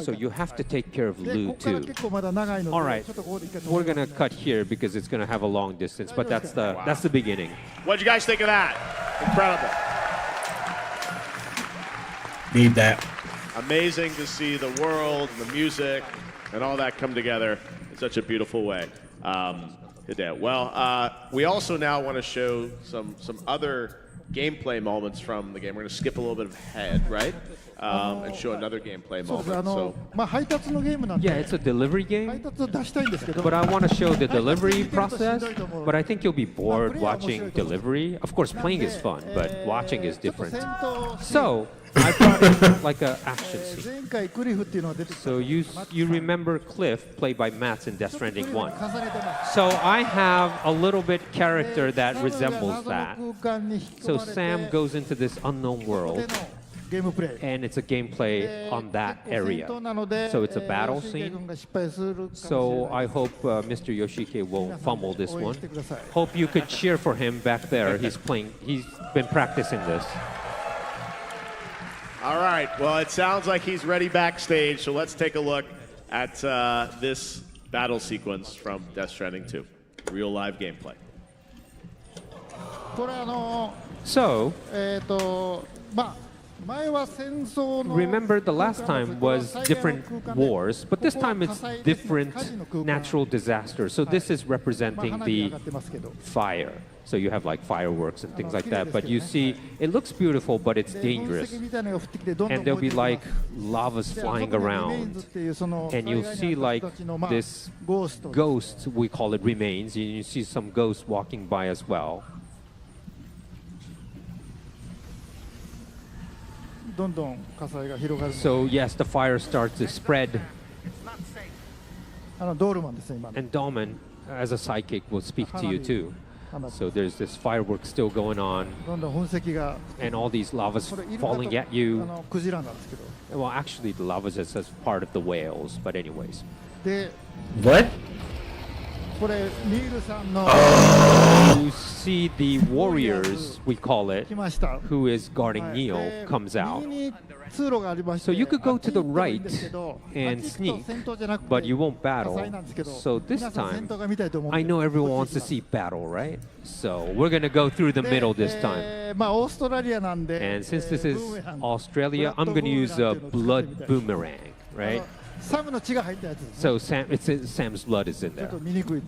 So you have to take care of Lou too. All right, we're gonna cut here because it's gonna have a long distance, but that's the beginning. What'd you guys think of that? Incredible. Need that. Amazing to see the world and the music and all that come together in such a beautiful way. Hideo. Well, we also now want to show some other gameplay moments from the game. We're going to skip a little bit ahead, right? And show another gameplay moment. So, yeah, it's a delivery game, but I want to show the delivery process. But I think you'll be bored watching delivery. Of course, playing is fun, but watching is different. So I brought in like an action scene. So you remember Cliff, played by Mats in Death Stranding 1. So I have a little bit character that resembles that. So Sam goes into this unknown world, and it's a gameplay on that area. So it's a battle scene. So I hope Mr. Yoshike won't fumble this one. Hope you could cheer for him back there. He's been practicing this. all right. Well, it sounds like he's ready backstage. So let's take a look at this battle sequence from Death Stranding 2. Real live gameplay. So, Remember, the last time was different wars, but this time it's different natural disasters. So this is representing the fire. So you have like fireworks and things like that. But you see, it looks beautiful, but it's dangerous. And there'll be like lavas flying around. And you'll see like this ghost, we call it remains. You see some ghosts walking by as well. So yes, the fire starts to spread. And Dolman, as a psychic, will speak to you too. So there's this fireworks still going on, and all these lavas falling at you. Well, actually, the lava is as part of the whales, but anyways. What? You see the warriors, we call it, who is guarding Neil, comes out. So you could go to the right and sneak, but you won't battle. So this time, I know everyone wants to see battle, right? So we're going to go through the middle this time. And since this is Australia, I'm going to use a blood boomerang, right? So Sam's blood is in there.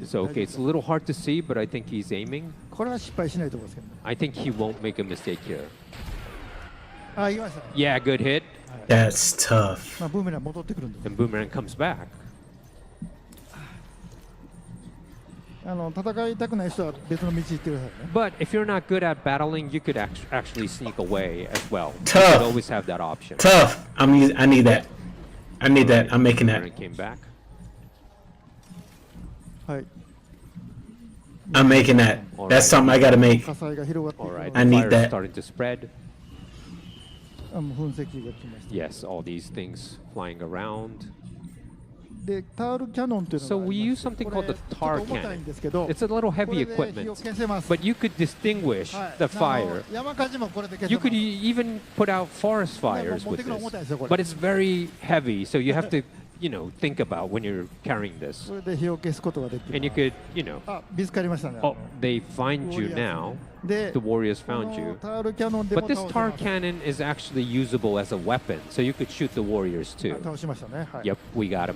So okay, it's a little hard to see, but I think he's aiming. I think he won't make a mistake here. Yeah, good hit. That's tough. And Boomerang comes back. But if you're not good at battling, you could actually sneak away as well. Tough. You could always have that option. Tough. I need that. I need that. I'm making that. Came back. I'm making that. That's something I gotta make. All right. I need that. Starting to spread. Yes, all these things flying around. So we use something called the tar cannon. It's a little heavy equipment, but you could distinguish the fire. You could even put out forest fires with this, but it's very heavy, so you have to, think about when you're carrying this. And you could, oh, they find you now. The warriors found you. But this tar cannon is actually usable as a weapon, so you could shoot the warriors too. Yep, we got him.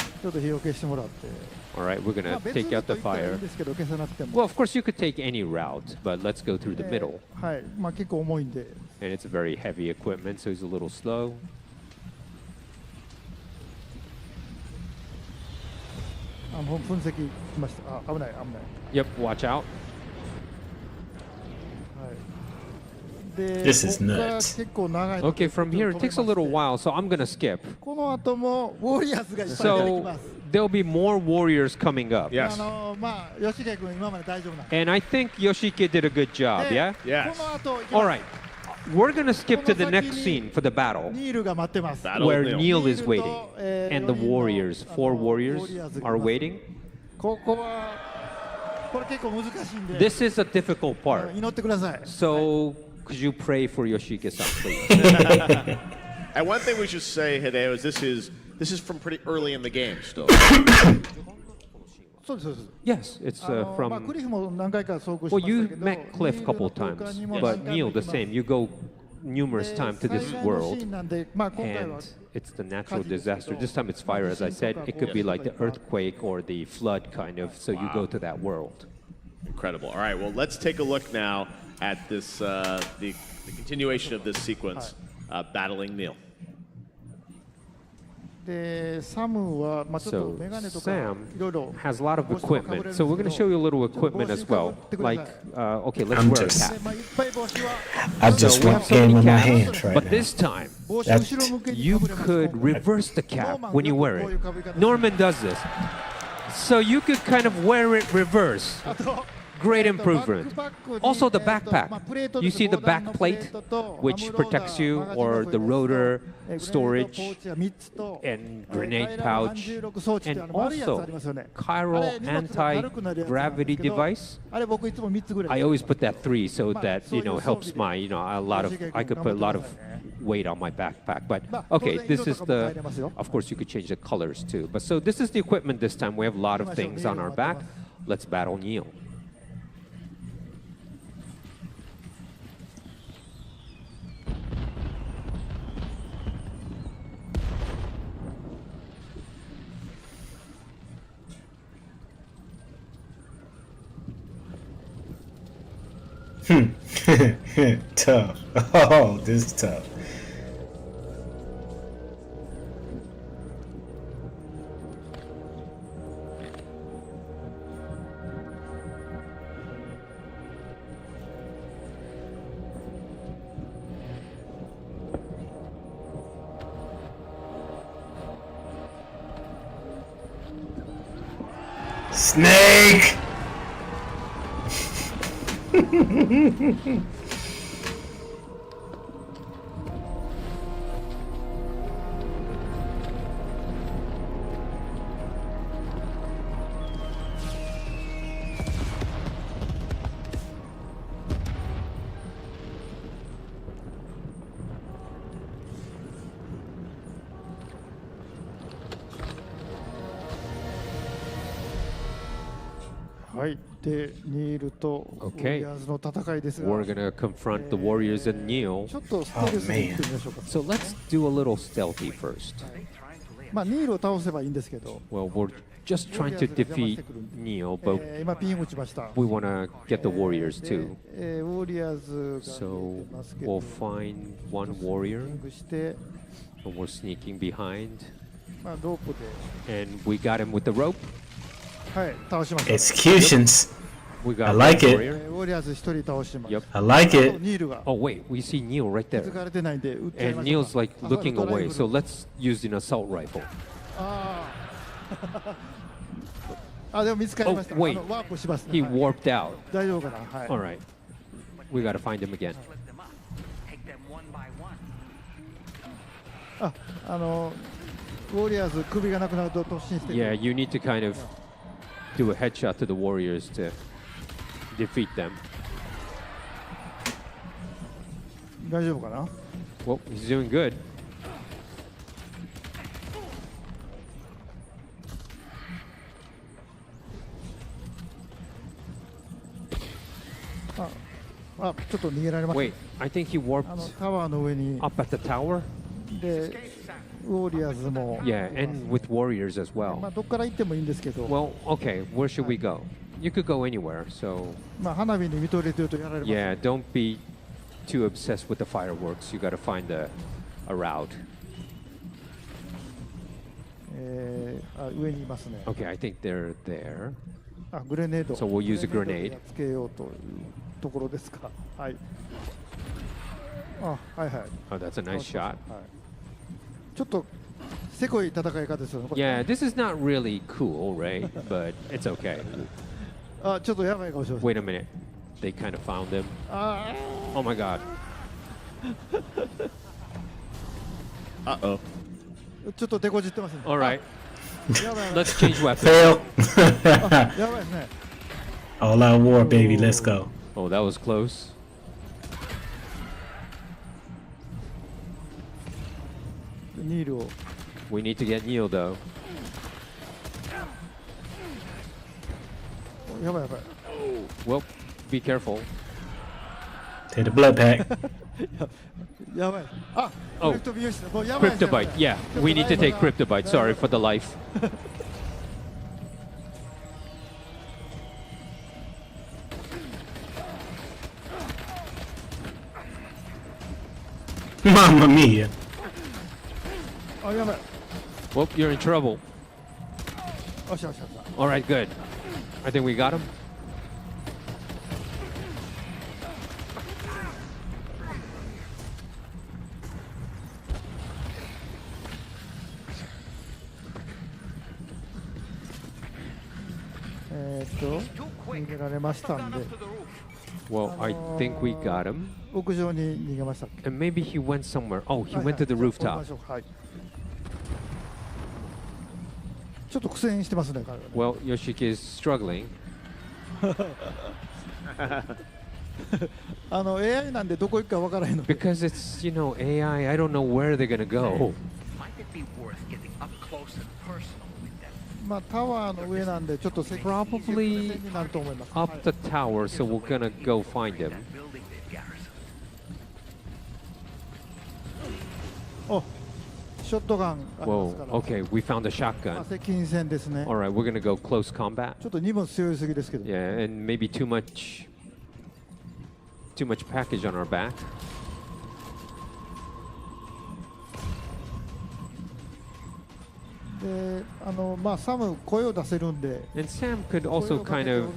All right, we're going to take out the fire. Well, of course, you could take any route, but let's go through the middle. And it's a very heavy equipment, so he's a little slow. Yep, watch out. This is nuts. Okay, from here it takes a little while, so I'm gonna skip. So there'll be more warriors coming up. Yes. And I think Yoshike did a good job, yeah? Yes. All right. We're gonna skip to the next scene for the battle, where Neil is waiting, and the warriors, 4 warriors, are waiting. This is a difficult part. So could you pray for Yoshike-san, please? And one thing we should say, Hideo, is this is from pretty early in the game still. Yes, it's from... Well, you met Cliff a couple of times, but Neil, the same. You go numerous times to this world, and it's the natural disaster. This time it's fire, as I said. It could be like the earthquake or the flood, kind of, so you go to that world. Incredible. All right, well, let's take a look now at this, the continuation of this sequence, battling Neil. So Sam has a lot of equipment. So we're going to show you a little equipment as well. Like, okay, let's wear a cap. I just want game in my hands right But now. this time, you could reverse the cap when you wear it. Norman does this. So you could kind of wear it reverse. Great improvement. Also the backpack. You see the back plate, which protects you, or the rotor storage and grenade pouch, and also chiral anti-gravity device. I always put that 3 so that helps my I could put a lot of weight on my backpack. But okay, this is the. Of course, you could change the colors too. But so this is the equipment this time. We have a lot of things on our back. Let's battle Neil. Tough. Oh, this is tough. Snake! Okay, we're gonna confront the Warriors and Neil. Oh man. So let's do a little stealthy first. Well, we're just trying to defeat Neil, but we want to get the Warriors too. So we'll find one Warrior, and we're sneaking behind. And we got him with the rope. Executions. We got I like it. Yep. I like it. Oh wait, we see Neil right there. And Neil's like looking away, so let's use an assault rifle. Oh wait, he warped out. Alright, we gotta find him again. Yeah, you need to kind of do a headshot to the Warriors to defeat them. Well, he's doing good. Wait, I think he warped up at the tower. Yeah, and with Warriors as well. Well, okay, where should we go? You could go anywhere, so... Yeah, don't be too obsessed with the fireworks. You gotta find a route. Okay, I think they're there. So we'll use a grenade. Oh, that's a nice shot. Yeah, this is not really cool, right? But it's okay. Wait a minute. They kind of found him. Oh my god. Uh-oh. All right. Let's change weapons. Fail. All out war, baby. Let's go. Oh, that was close. We need to get Neil though. Well, be careful. Take the blood pack. Oh, Cryptobite. Yeah, we need to take Cryptobite. Sorry for the life. Mamma mia. Well, you're in trouble. All right, good. I think we got him. Well, I think we got him. And maybe he went somewhere. Oh, he went to the rooftop. Well, Yoshiki is struggling. Because it's, AI, I don't know where they're gonna go. Might it be worth getting up close and personal with them? Probably up the tower, so we're gonna go find him. Whoa, okay, we found a shotgun. All right, we're gonna go close combat. Yeah, and maybe too much too much package on our back. And Sam could also kind of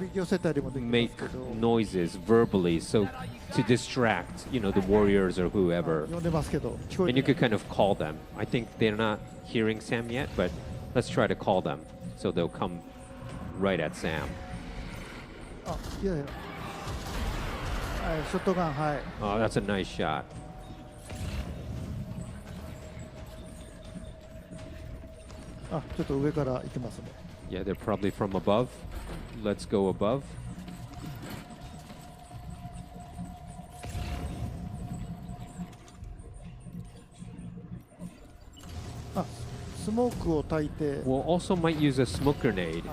make noises verbally, so to distract, the warriors or whoever. And you could kind of call them. I think they're not hearing Sam yet, but let's try to call them so they'll come right at Sam. Oh, that's a nice shot. Yeah, they're probably from above. Let's go above. We'll also might use a smoke grenade.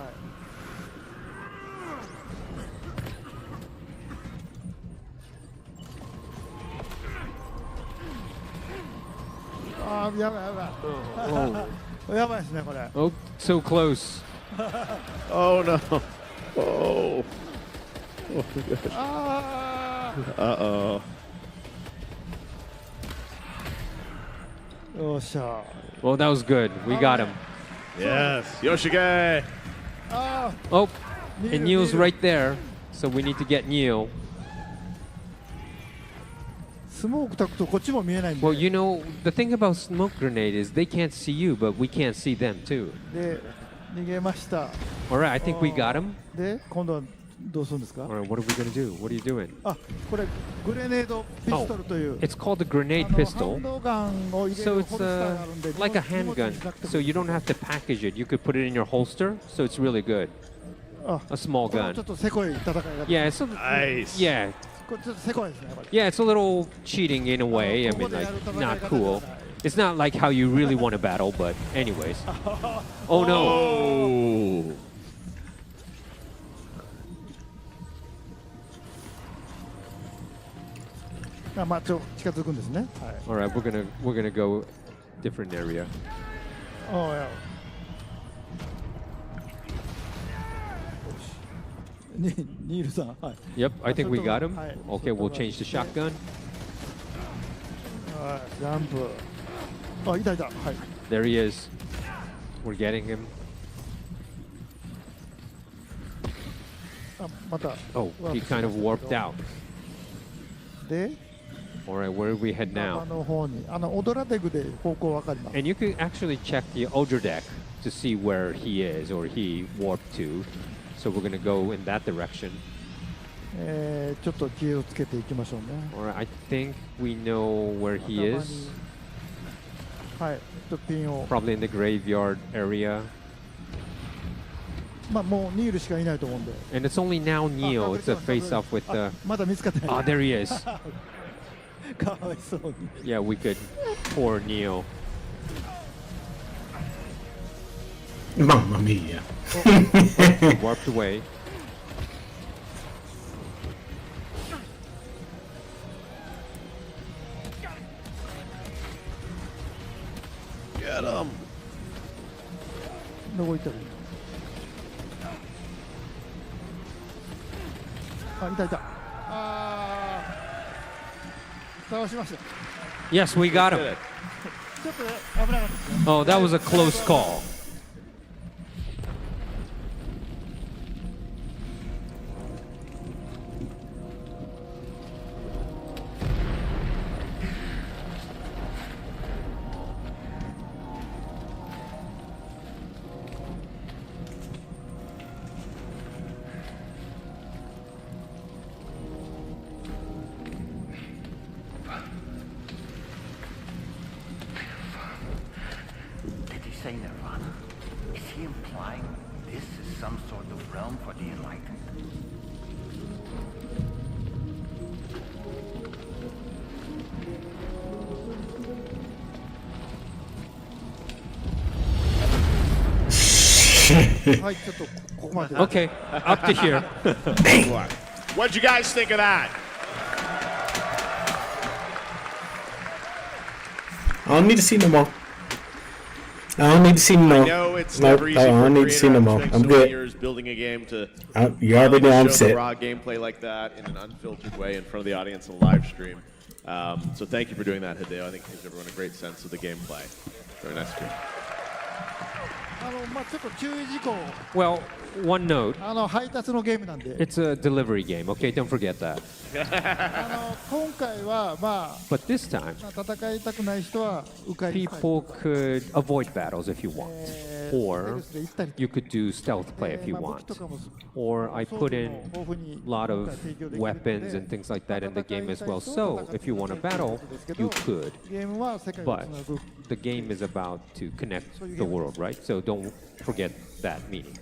Oh, so close. Oh no. Oh. Oh my gosh. Uh-oh. Well, that was good. We got him. Yes. Yoshige. Oh, and Neil's right there. So we need to get Neil. Well, the thing about smoke grenade is they can't see you, but we can't see them too. All right, I think we got him. All right, what are we going to do? What are you doing? It's called a grenade pistol. So it's like a handgun. So you don't have to package it. You could put it in your holster. So it's really good. A small gun. Yeah, it's nice. Yeah. Yeah, it's a little cheating in a way. I mean, like, not cool. It's not like how you really want to battle, but anyways. Oh no! All right, we're gonna go different area. Oh yeah. Yep, I think we got him. Okay, we'll change the shotgun. There he is. We're getting him. Oh, he kind of warped out. All right, where do we head now? And you can actually check the Odra deck to see where he is or he warped to. So we're going to go in that direction. All right, I think we know where he is. Probably in the graveyard area. And it's only now Neil. It's a face-off with the... Oh, there he is. Yeah, we could. Poor Neil. Mamma mia. Warped away. Get him. Yes, we got him. Oh, that was a close call. Okay, up to here. What'd you guys think of that? I don't need to see no more. I don't need to see no more. I know it's never easy for I don't need to see no more. I'm good. building a game to you already know I'm show set. the raw gameplay like that in an unfiltered way in front of the audience in a live stream. So thank you for doing that, Hideo. I think it gives everyone a great sense of the gameplay. Very nice to Well, one note. 配達のゲームなんで。 It's a delivery game, okay? Don't forget that. 今回はBut this time, 戦いたくない人は迂回 people could avoid battles if you want. Or you could do stealth play if you want. Or I put in a lot of weapons and things like that in the game as well. So if you want to battle, you could. But the game is about to connect the world, right? So don't forget that meaning.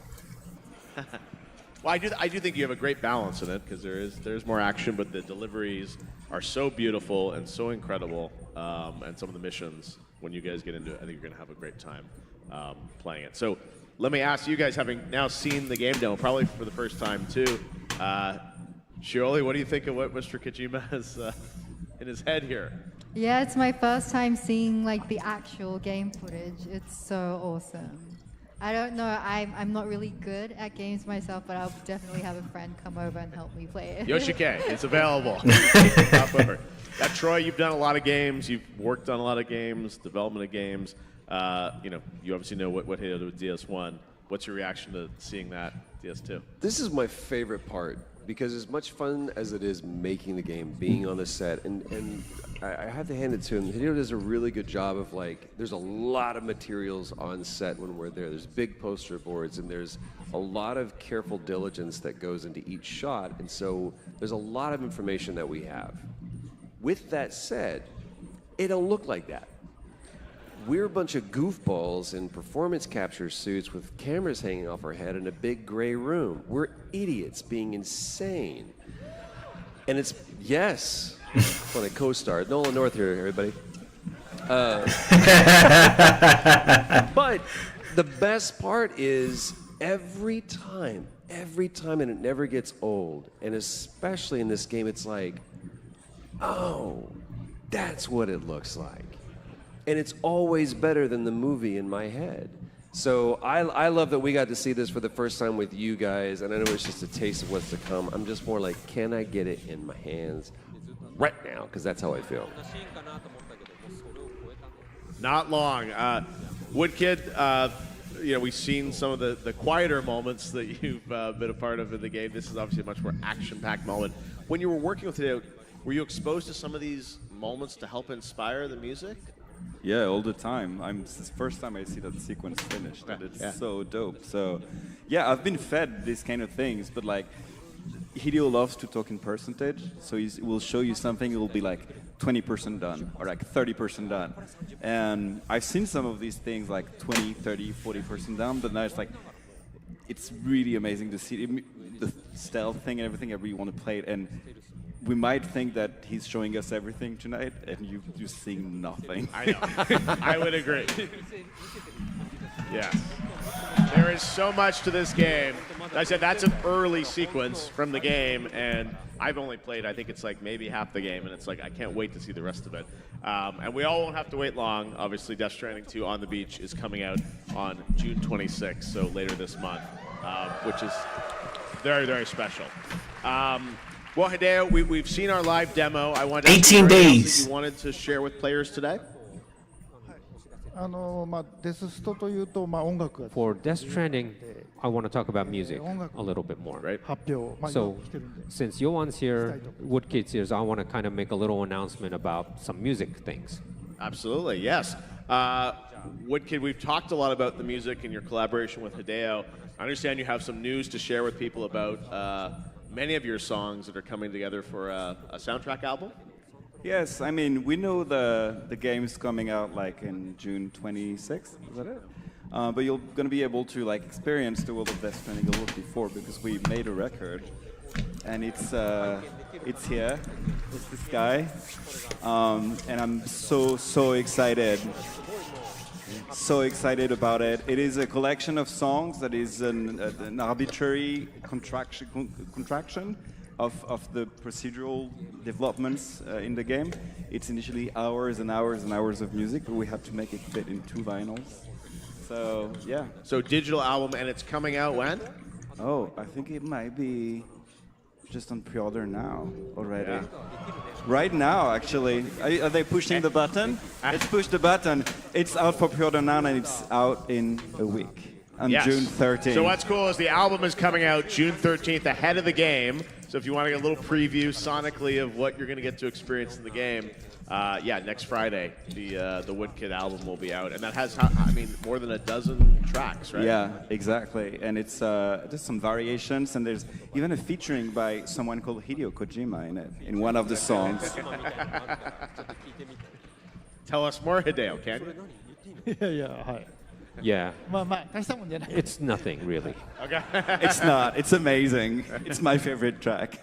Well, I do think you have a great balance in it because there's more action, but the deliveries are so beautiful and so incredible, and some of the missions, when you guys get into it, I think you're going to have a great time playing it. So let me ask you guys, having now seen the game demo, probably for the first time too, Shioli, what do you think of what Mr. Kojima has in his head here? Yeah, it's my first time seeing like the actual game footage. It's so awesome. I don't know, I'm not really good at games myself, but I'll definitely have a friend come over and help me play it. Yoshike, it's available. Troy, you've done a lot of games, you've worked on a lot of games, development of games. You obviously know what Hideo did with DS1. What's your reaction to seeing that DS2? This is my favorite part because as much fun as it is making the game, being on the set, and I have to hand it to him. Hideo does a really good job of there's a lot of materials on set when we're there. There's big poster boards and there's a lot of careful diligence that goes into each shot. And so there's a lot of information that we have. With that said, it don't look like that. We're a bunch of goofballs in performance capture suits with cameras hanging off our head in a big gray room. We're idiots being insane. And it's, yes, when I co-starred. Nolan North here, everybody. But the best part is every time, and it never gets old, and especially in this game, it's like, oh, that's what it looks like. And it's always better than the movie in my head. So I love that we got to see this for the first time with you guys, and I know it's just a taste of what's to come. I'm just more like, can I get it in my hands right now? Because that's how I feel. Not long. Woodkid, we've seen some of the quieter moments that you've been a part of in the game. This is obviously a much more action-packed moment. When you were working with Hideo, were you exposed to some of these moments to help inspire the music? Yeah, all the time. It's the first time I see that sequence finished, and it's so dope. So, yeah, I've been fed these kind of things, but Hideo loves to talk in percentage, so he will show you something, it will be 20% done, or 30% done. And I've seen some of these things 20, 30, 40% done, but now it's really amazing to see the stealth thing and everything. I really want to play it, and we might think that he's showing us everything tonight, and you're seeing nothing. I know. I would agree. Yes. There is so much to this game. I said that's an early sequence from the game, and I've only played, I think it's maybe half the game, and it's I can't wait to see the rest of it. And we all won't have to wait long. Obviously, Death Stranding 2 on the Beach is coming out on June 26th, so later this month, which is very, very special. Well, Hideo, we've seen our live demo. I wanted to 18 days. That you wanted to share with players today? For Death Stranding, I want to talk about music a little bit more. Right. So, since Yoan's here, Woodkid's here, so I want to kind of make a little announcement about some music things. Absolutely, yes. Woodkid, we've talked a lot about the music and your collaboration with Hideo. I understand you have some news to share with people about many of your songs that are coming together for a soundtrack album. Yes, I mean, we know the game's coming out in June 26th, is that it? But you're going to be able to experience the world of Death Stranding a little before, because we made a record, and it's here. It's this guy, and I'm so excited. So excited about it. It is a collection of songs that is an arbitrary contraction of the procedural developments in the game. It's initially hours and hours and hours of music, but we have to make it fit in 2 vinyls. So, yeah. So digital album, and it's coming out when? Oh, I think it might be just on pre-order now already. Yeah. Right now, actually. Are they pushing the button? Let's push the button. It's out for pre-order now, and it's out in a week. On June 13th. So what's cool is the album is coming out June 13th ahead of the game. So if you want to get a little preview sonically of what you're going to get to experience in the game, next Friday, the Woodkid album will be out. And that has, more than a dozen tracks, right? Yeah, exactly. And it's there's some variations, and there's even a featuring by someone called Hideo Kojima in it, in one of the songs. Tell us more, Hideo, can you? Yeah. It's nothing, really. Okay. It's not. It's amazing. It's my favorite track.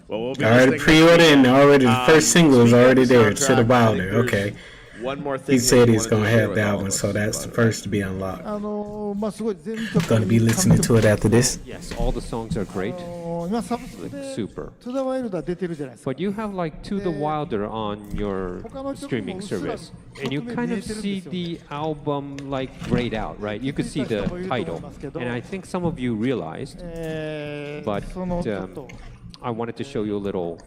Well, we'll be already pre-ordered, and already the first single is already there. To the Wilder. Okay. One more thing. He said he's gonna have that one, so that's the first to be unlocked. Gonna be listening to it after this. Yes, all the songs are great. Like, super. But you have like To the Wilder on your streaming service, and you kind of see the album like grayed out, right? You could see the title, and I think some of you realized, but I wanted to show you a little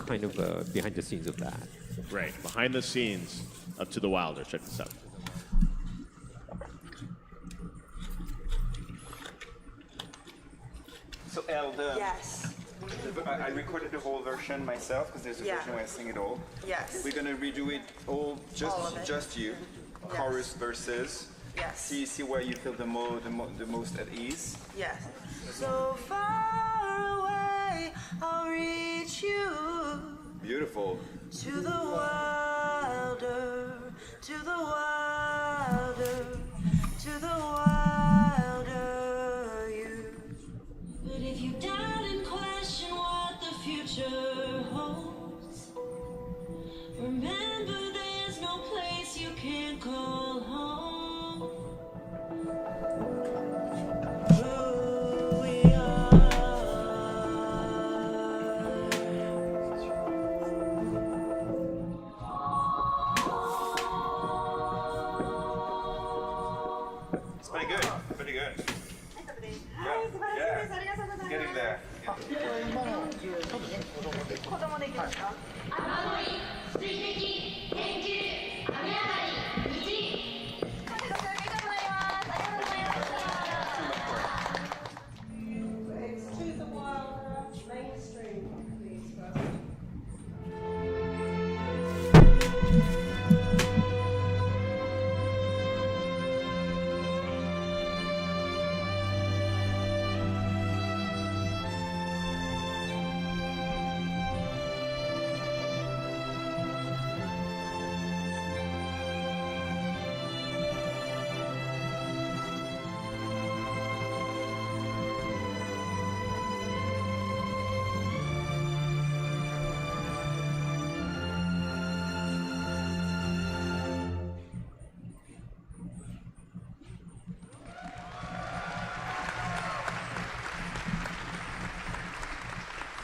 kind of behind the scenes of that. Right, behind the scenes of To the Wilder. Check this out. So, El, Yes. I recorded the whole version myself because there's a version where I sing it all. Yes. We're gonna redo it all, All of it. just you, Yes. chorus, verses. Yes. See where you feel the most at ease. Yes. So far away, I'll reach you. Beautiful. To the wilder, to the wilder, to the wilder you. But if you doubt and question what the future holds, remember there's no place you can call home. Who we It's pretty good. Pretty good. Yeah. Getting there.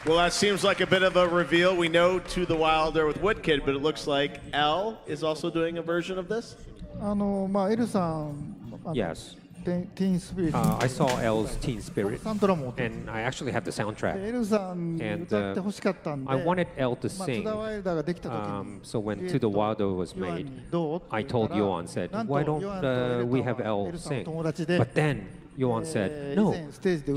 Well, that seems like a bit of a reveal. We know To the Wilder with Woodkid, but it looks like L is also doing a version of this? Yes. Teen Spirit. I saw L's Teen Spirit, and I actually have the soundtrack. And I wanted L to sing. So when To the Wilder was made, I told Yoan, said, why don't we have L sing? But then Yoan said, no,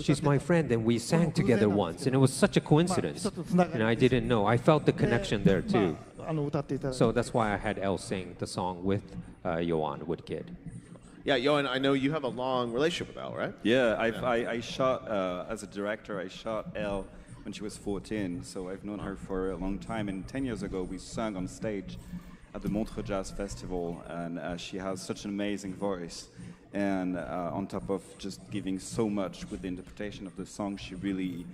she's my friend, and we sang together once, and it was such a coincidence. And I didn't know. I felt the connection there too. So that's why I had L sing the song with Yoan Woodkid. Yeah, Yoan, I know you have a long relationship with Elle, right? Yeah, I shot, as a director, I shot Elle when she was 14, so I've known her for a long time. And 10 years ago, we sang on stage at the Montreux Jazz Festival, and she has such an amazing voice. And on top of just giving so much with the interpretation of the song, she really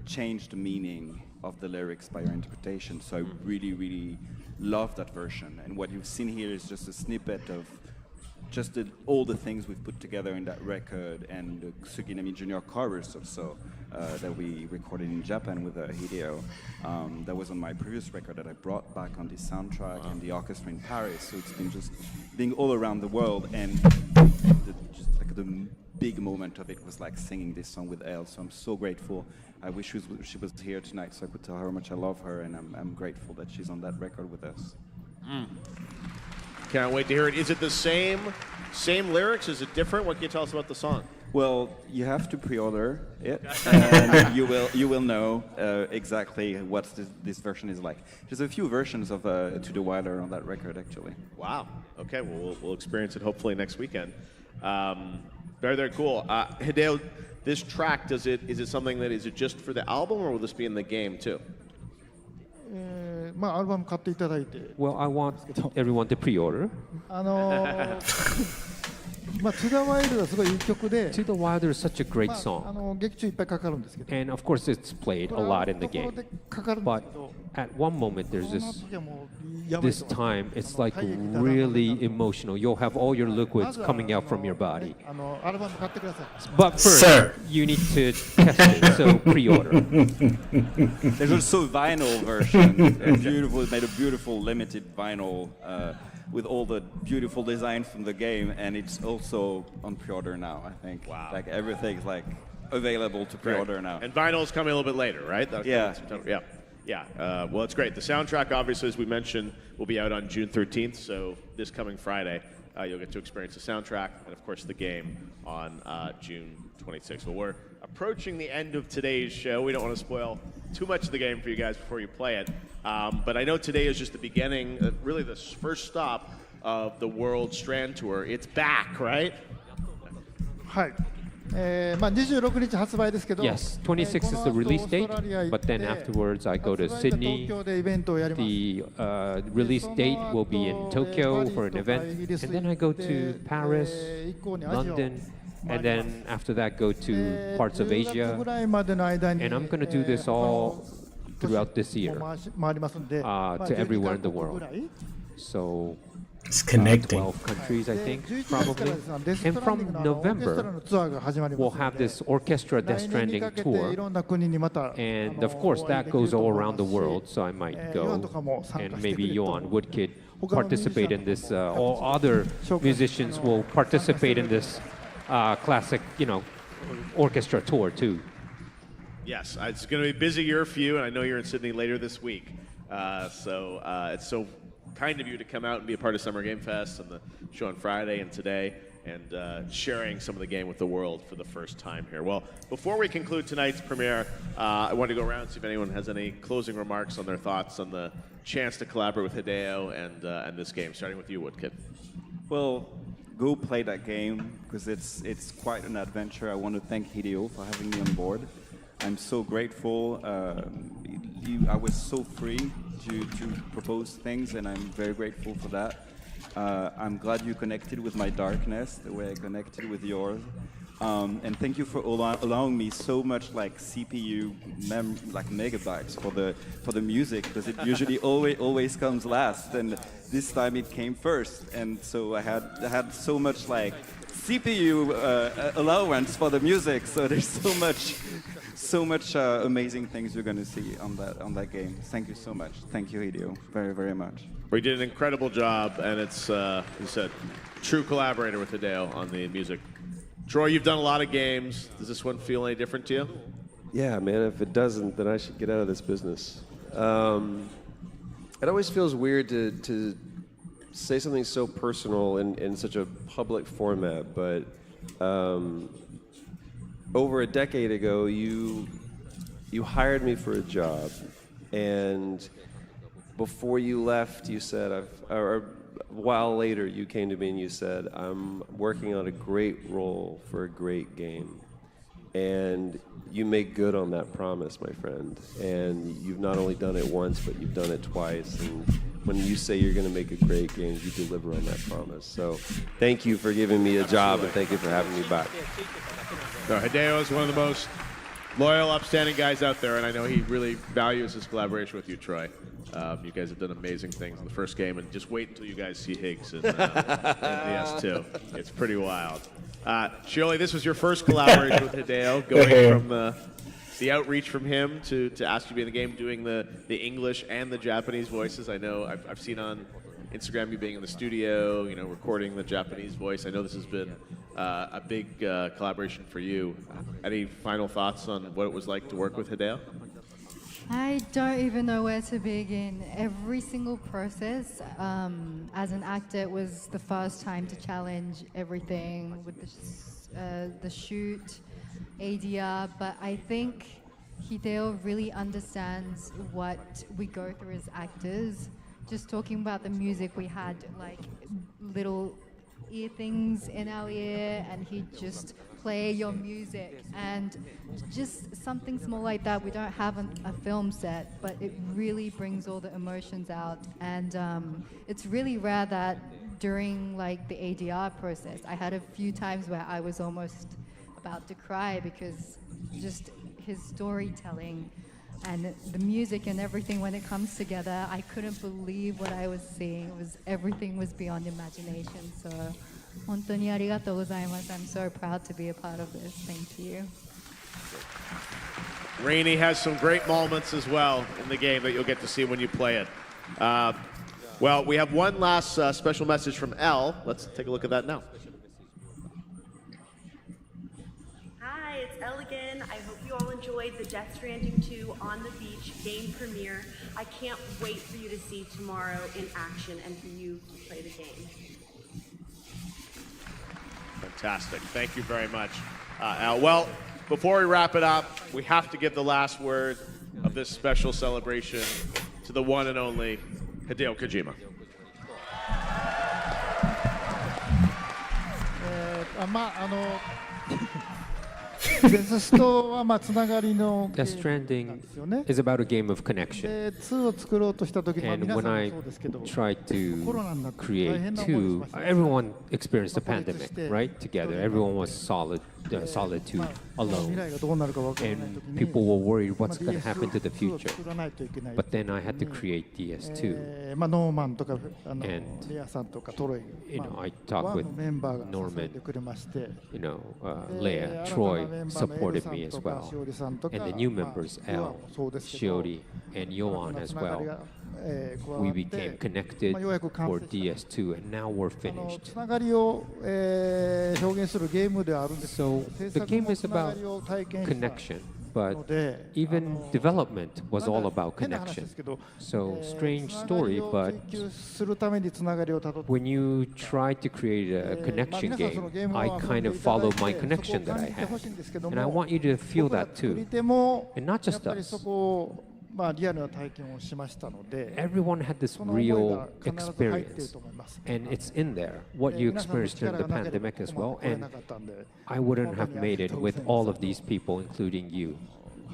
changed the meaning of the lyrics by her interpretation. So I really, really love that version. And what you've seen here is just a snippet of just all the things we've put together in that record, and the Suginami Junior chorus also that we recorded in Japan with Hideo. That was on my previous record that I brought back on the soundtrack and the orchestra in Paris. So it's been just being all around the world, and just like the big moment of it was like singing this song with Elle. So I'm so grateful. I wish she was here tonight so I could tell her how much I love her, and I'm grateful that she's on that record with us. Can't wait to hear it. Is it the same lyrics? Is it different? What can you tell us about the song? Well, you have to pre-order it, and you will know exactly what this version is like. There's a few versions of To the Wilder on that record, actually. Wow. Okay, well, we'll experience it hopefully next weekend. Very, very cool. Hideo, this track, is it something that is it just for the album, or will this be in the game too? Well, I want everyone to pre-order. To the Wilder はすごいいい曲で To the Wilder is such a great song. 劇中いっぱいかかるんですけど And of course it's played a lot in the game. But at one moment there's this time it's like really emotional. You'll have all your liquids coming out from your body. But first, you need to test it, so pre-order. There's also a vinyl version. Made a beautiful limited vinyl with all the beautiful designs from the game, and it's also on pre-order now, I think. Wow. Like everything's like available to pre-order now. And vinyl's coming a little bit later, right? Yeah. Well, it's great. The soundtrack, obviously, as we mentioned, will be out on June 13th, so this coming Friday, you'll get to experience the soundtrack and, of course, the game on June 26th. Well, we're approaching the end of today's show. We don't want to spoil too much of the game for you guys before you play it. But I know today is just the beginning, really the first stop of the World Strand Tour. It's back, right? はい。26日発売ですけど Yes, 26 is the release date, but then afterwards I go to Sydney. The release date will be in Tokyo for an event, and then I go to Paris, London, and then after that go to parts of Asia. And I'm going to do this all throughout this year to everywhere in the world. So it's connecting 12 countries, I think, probably. And from November, we'll have this Orchestra Death Stranding tour. And of course, that goes all around the world, so I might go. And maybe Johan Woodkid participate in this. All other musicians will participate in this classic, orchestra tour too. Yes, it's going to be a busy year for you, and I know you're in Sydney later this week. So it's so kind of you to come out and be a part of Summer Game Fest and the show on Friday and today, and sharing some of the game with the world for the first time here. Well, before we conclude tonight's premiere, I want to go around and see if anyone has any closing remarks on their thoughts on the chance to collaborate with Hideo and this game, starting with you, Woodkid. Well, go play that game, because it's quite an adventure. I want to thank Hideo for having me on board. I'm so grateful. I was so free to propose things, and I'm very grateful for that. I'm glad you connected with my darkness the way I connected with yours. And thank you for allowing me so much like CPU megabytes for the music, because it usually always comes last, and this time it came first, and so I had so much like CPU allowance for the music. So there's so much amazing things you're going to see on that game. Thank you so much. Thank you, Hideo, very, very much. We did an incredible job, and it's, you said, true collaborator with Hideo on the music. Troy, you've done a lot of games. Does this one feel any different to you? Yeah, man, if it doesn't, then I should get out of this business. It always feels weird to say something so personal in such a public format, but over a decade ago, you hired me for a job, and before you left, you said, or a while later, you came to me and you said, I'm working on a great role for a great game. And you make good on that promise, my friend. And you've not only done it once, but you've done it twice. And when you say you're going to make a great game, you deliver on that promise. So thank you for giving me a job, and thank you for having me back. No, Hideo is one of the most loyal, upstanding guys out there, and I know he really values his collaboration with you, Troy. You guys have done amazing things in the first game, and just wait until you guys see Higgs in the S2. It's pretty wild. Shioli, this was your first collaboration with Hideo, going from the outreach from him to ask you to be in the game, doing the English and the Japanese voices. I know I've seen on Instagram you being in the studio, you know, recording the Japanese voice. I know this has been a big collaboration for you. Any final thoughts on what it was like to work with Hideo? I don't even know where to begin. Every single process, as an actor, it was the first time to challenge everything with the shoot, ADR, but I think Hideo really understands what we go through as actors. Just talking about the music, we had like little ear things in our ear, and he'd just play your music, and just something small like that. We don't have a film set, but it really brings all the emotions out, and it's really rare that during like the ADR process, I had a few times where I was almost about to cry because just his storytelling and the music and everything, when it comes together, I couldn't believe what I was seeing. Everything was beyond imagination. So, 本当にありがとうございます. I'm so proud to be a part of this. Thank you. Rainey has some great moments as well in the game that you'll get to see when you play it. Well, we have one last special message from Elle. Let's take a look at that now. Hi, it's Elle again. I hope you all enjoyed the Death Stranding 2 on the beach game premiere. I can't wait for you to see tomorrow in action and for you to play the game. Fantastic. Thank you very much, Al. Well, before we wrap it up, we have to give the last word of this special celebration to the one and only Hideo Kojima. デスストはまあつながりのゲ Death ームなんですよね。 Stranding is about a game of connection. で2を作ろうとした時、まあ And 皆 when さんも I そうですけど、 tried コロナにな to って大 create 変な思いを two, しました。 everyone experienced a まあ孤立 pandemic, して right? Together, everyone was solitude まあ未 alone. 来がどうなるか分からない時 And に、 people were worried まあ what's going to happen to the DS2 を future. 作らないといけない But then I had to create DS2. まあノーマンとかAnd レアさんとかトロイ、 You ま know, あ I talked ワン with のメンバーが支え Norman, てくれまして、 you know, で Leia, 新たな Troy メンバーのエル supported さ me ん as とか well. しおりさんとか、 And the new まあ members, ヨア Al, もそうですけど、 Shiori, and Yoan as つながり well. が加わ We って became connected まあようやく完 for 成した DS2, and now we're つ finished. ながりを表現するゲームではあるんですけど、 So 制 the 作 game も is つなが about りを体験した connection, but ので、 even development was all なんか about 変な話で connection. すけど、 So つ strange ながり story, を but 追求するためにつながりをたどって、 when you try to create a まあ connection 皆さんその game, ゲームを I 遊ん kind で of いただい follow て、 my そこを connection that 感 I じてほ have. しいんですけど And I も、 want you to feel 僕ら that 作り too. 手も And not やっ just ぱりそ us. こをまあリアルな体験をしましたので、 Everyone had this その思い real が必ず入っている experience, と思います。 and it's in there. What you 皆さんの experienced 力 during が the なければ pandemic as ここま well, で来れ and なかったんで、 I wouldn't 本当 have にあ made りが it とうござ with いま all す of these people, including you.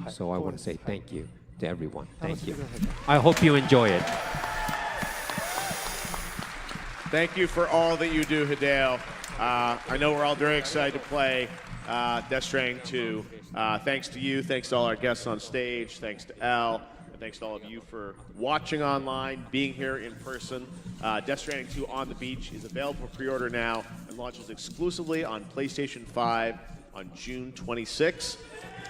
はい So I そう want で to す say thank you to everyone. 楽し Thank んで you. くださいね。 I hope you enjoy it. Thank you for all that you do, Hideo. I know we're all very excited to play Death Stranding 2. Thanks to you, thanks to all our guests on stage, thanks to Al, and thanks to all of you for watching online, being here in person. Death Stranding 2 on the Beach is available for pre-order now and launches exclusively on PlayStation 5 on June 26.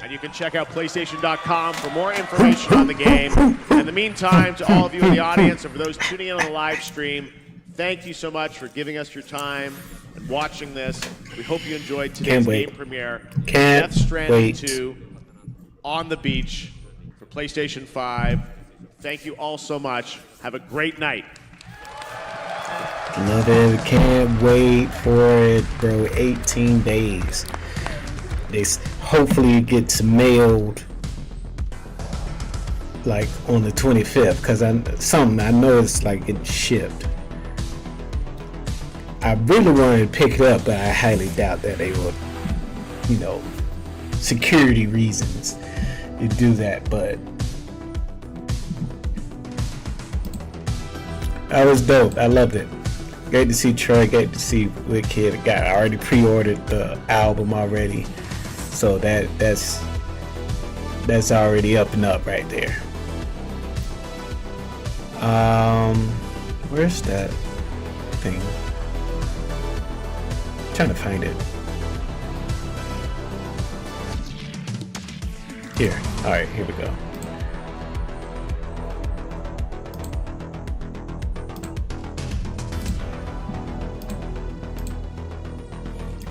And you can check out PlayStation.com for more information on the game. In the meantime, to all of you in the audience and for those tuning in on the live stream, thank you so much for giving us your time and watching this. We hope you enjoyed today's game premiere. Death Stranding 2 on the Beach for PlayStation 5. Thank you all so much. Have a great night. Love it. Can't wait for it, bro. 18 days. This hopefully it gets mailed like on the 25th, because I know it's like getting shipped. I really wanted to pick it up, but I highly doubt that they will, you know, security reasons to do that. But that was dope. I loved it. Great to see Troy. Great to see Wicked. I already pre-ordered the album already, so that's already up and up right there. Where's that thing? I'm trying to find it. Here. All right. Here we go.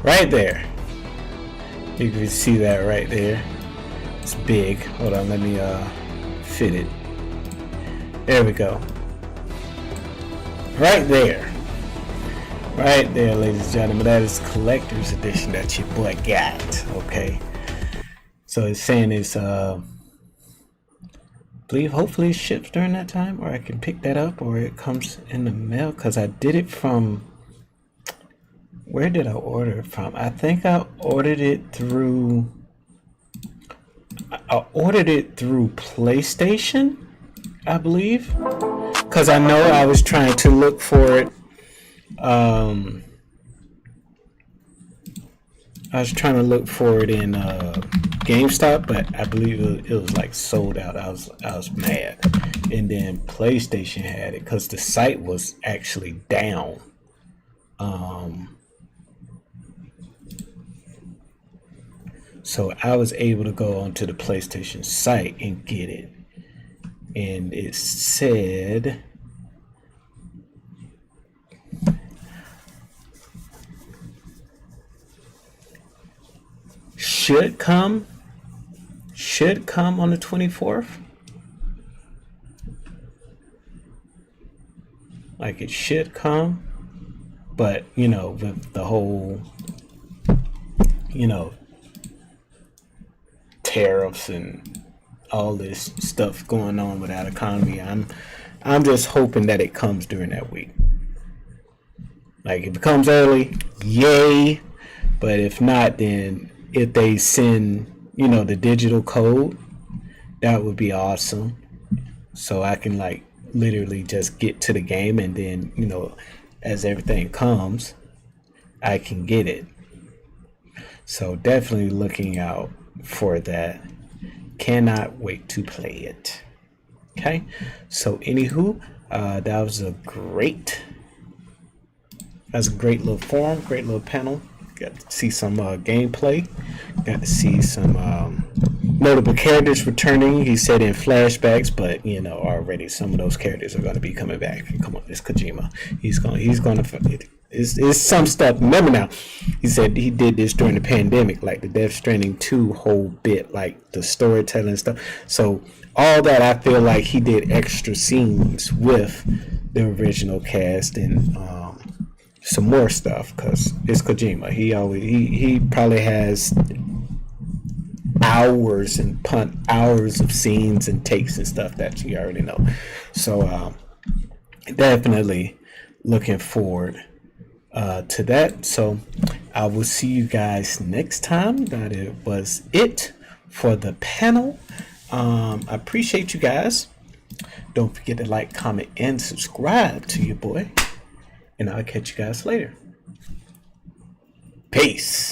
Right there. You can see that right there. It's big. Hold on, let me fit it. There we go. Right there. Right there, ladies and gentlemen. That is collector's edition that your boy got. Okay. So it's saying it's I believe hopefully it ships during that time, or I can pick that up, or it comes in the mail, because I did it from, where did I order it from? I think I ordered it through PlayStation, I believe, because I know I was trying to look for it. I was trying to look for it in GameStop, but I believe it was like sold out. I was mad, and then PlayStation had it because the site was actually down. So I was able to go onto the PlayStation site and get it, and it said should come on the 24th. Like it should come, but you know, with the whole, you know, tariffs and all this stuff going on with our economy, I'm just hoping that it comes during that week. Like if it comes early, yay, but if not, then if they send, you know, the digital code, that would be awesome, so I can like literally just get to the game, and then, you know, as everything comes, I can get it. So definitely looking out for that. Cannot wait to play it. Okay, so anywho, that was a great little forum, great little panel. Got to see some gameplay. Got to see some notable characters returning. He said in flashbacks, but you know, already some of those characters are going to be coming back. Come on, it's Kojima. He's going to. It's some stuff. Remember now, he said he did this during the pandemic, like the Death Stranding 2 whole bit, like the storytelling stuff. So all that, I feel like he did extra scenes with the original cast and some more stuff, because it's Kojima. He probably has hours of scenes and takes and stuff that you already know. So definitely looking forward to that. So I will see you guys next time. That it was it for the panel. I appreciate you guys. Don't forget to like, comment, and subscribe to your boy. And I'll catch you guys later. Peace.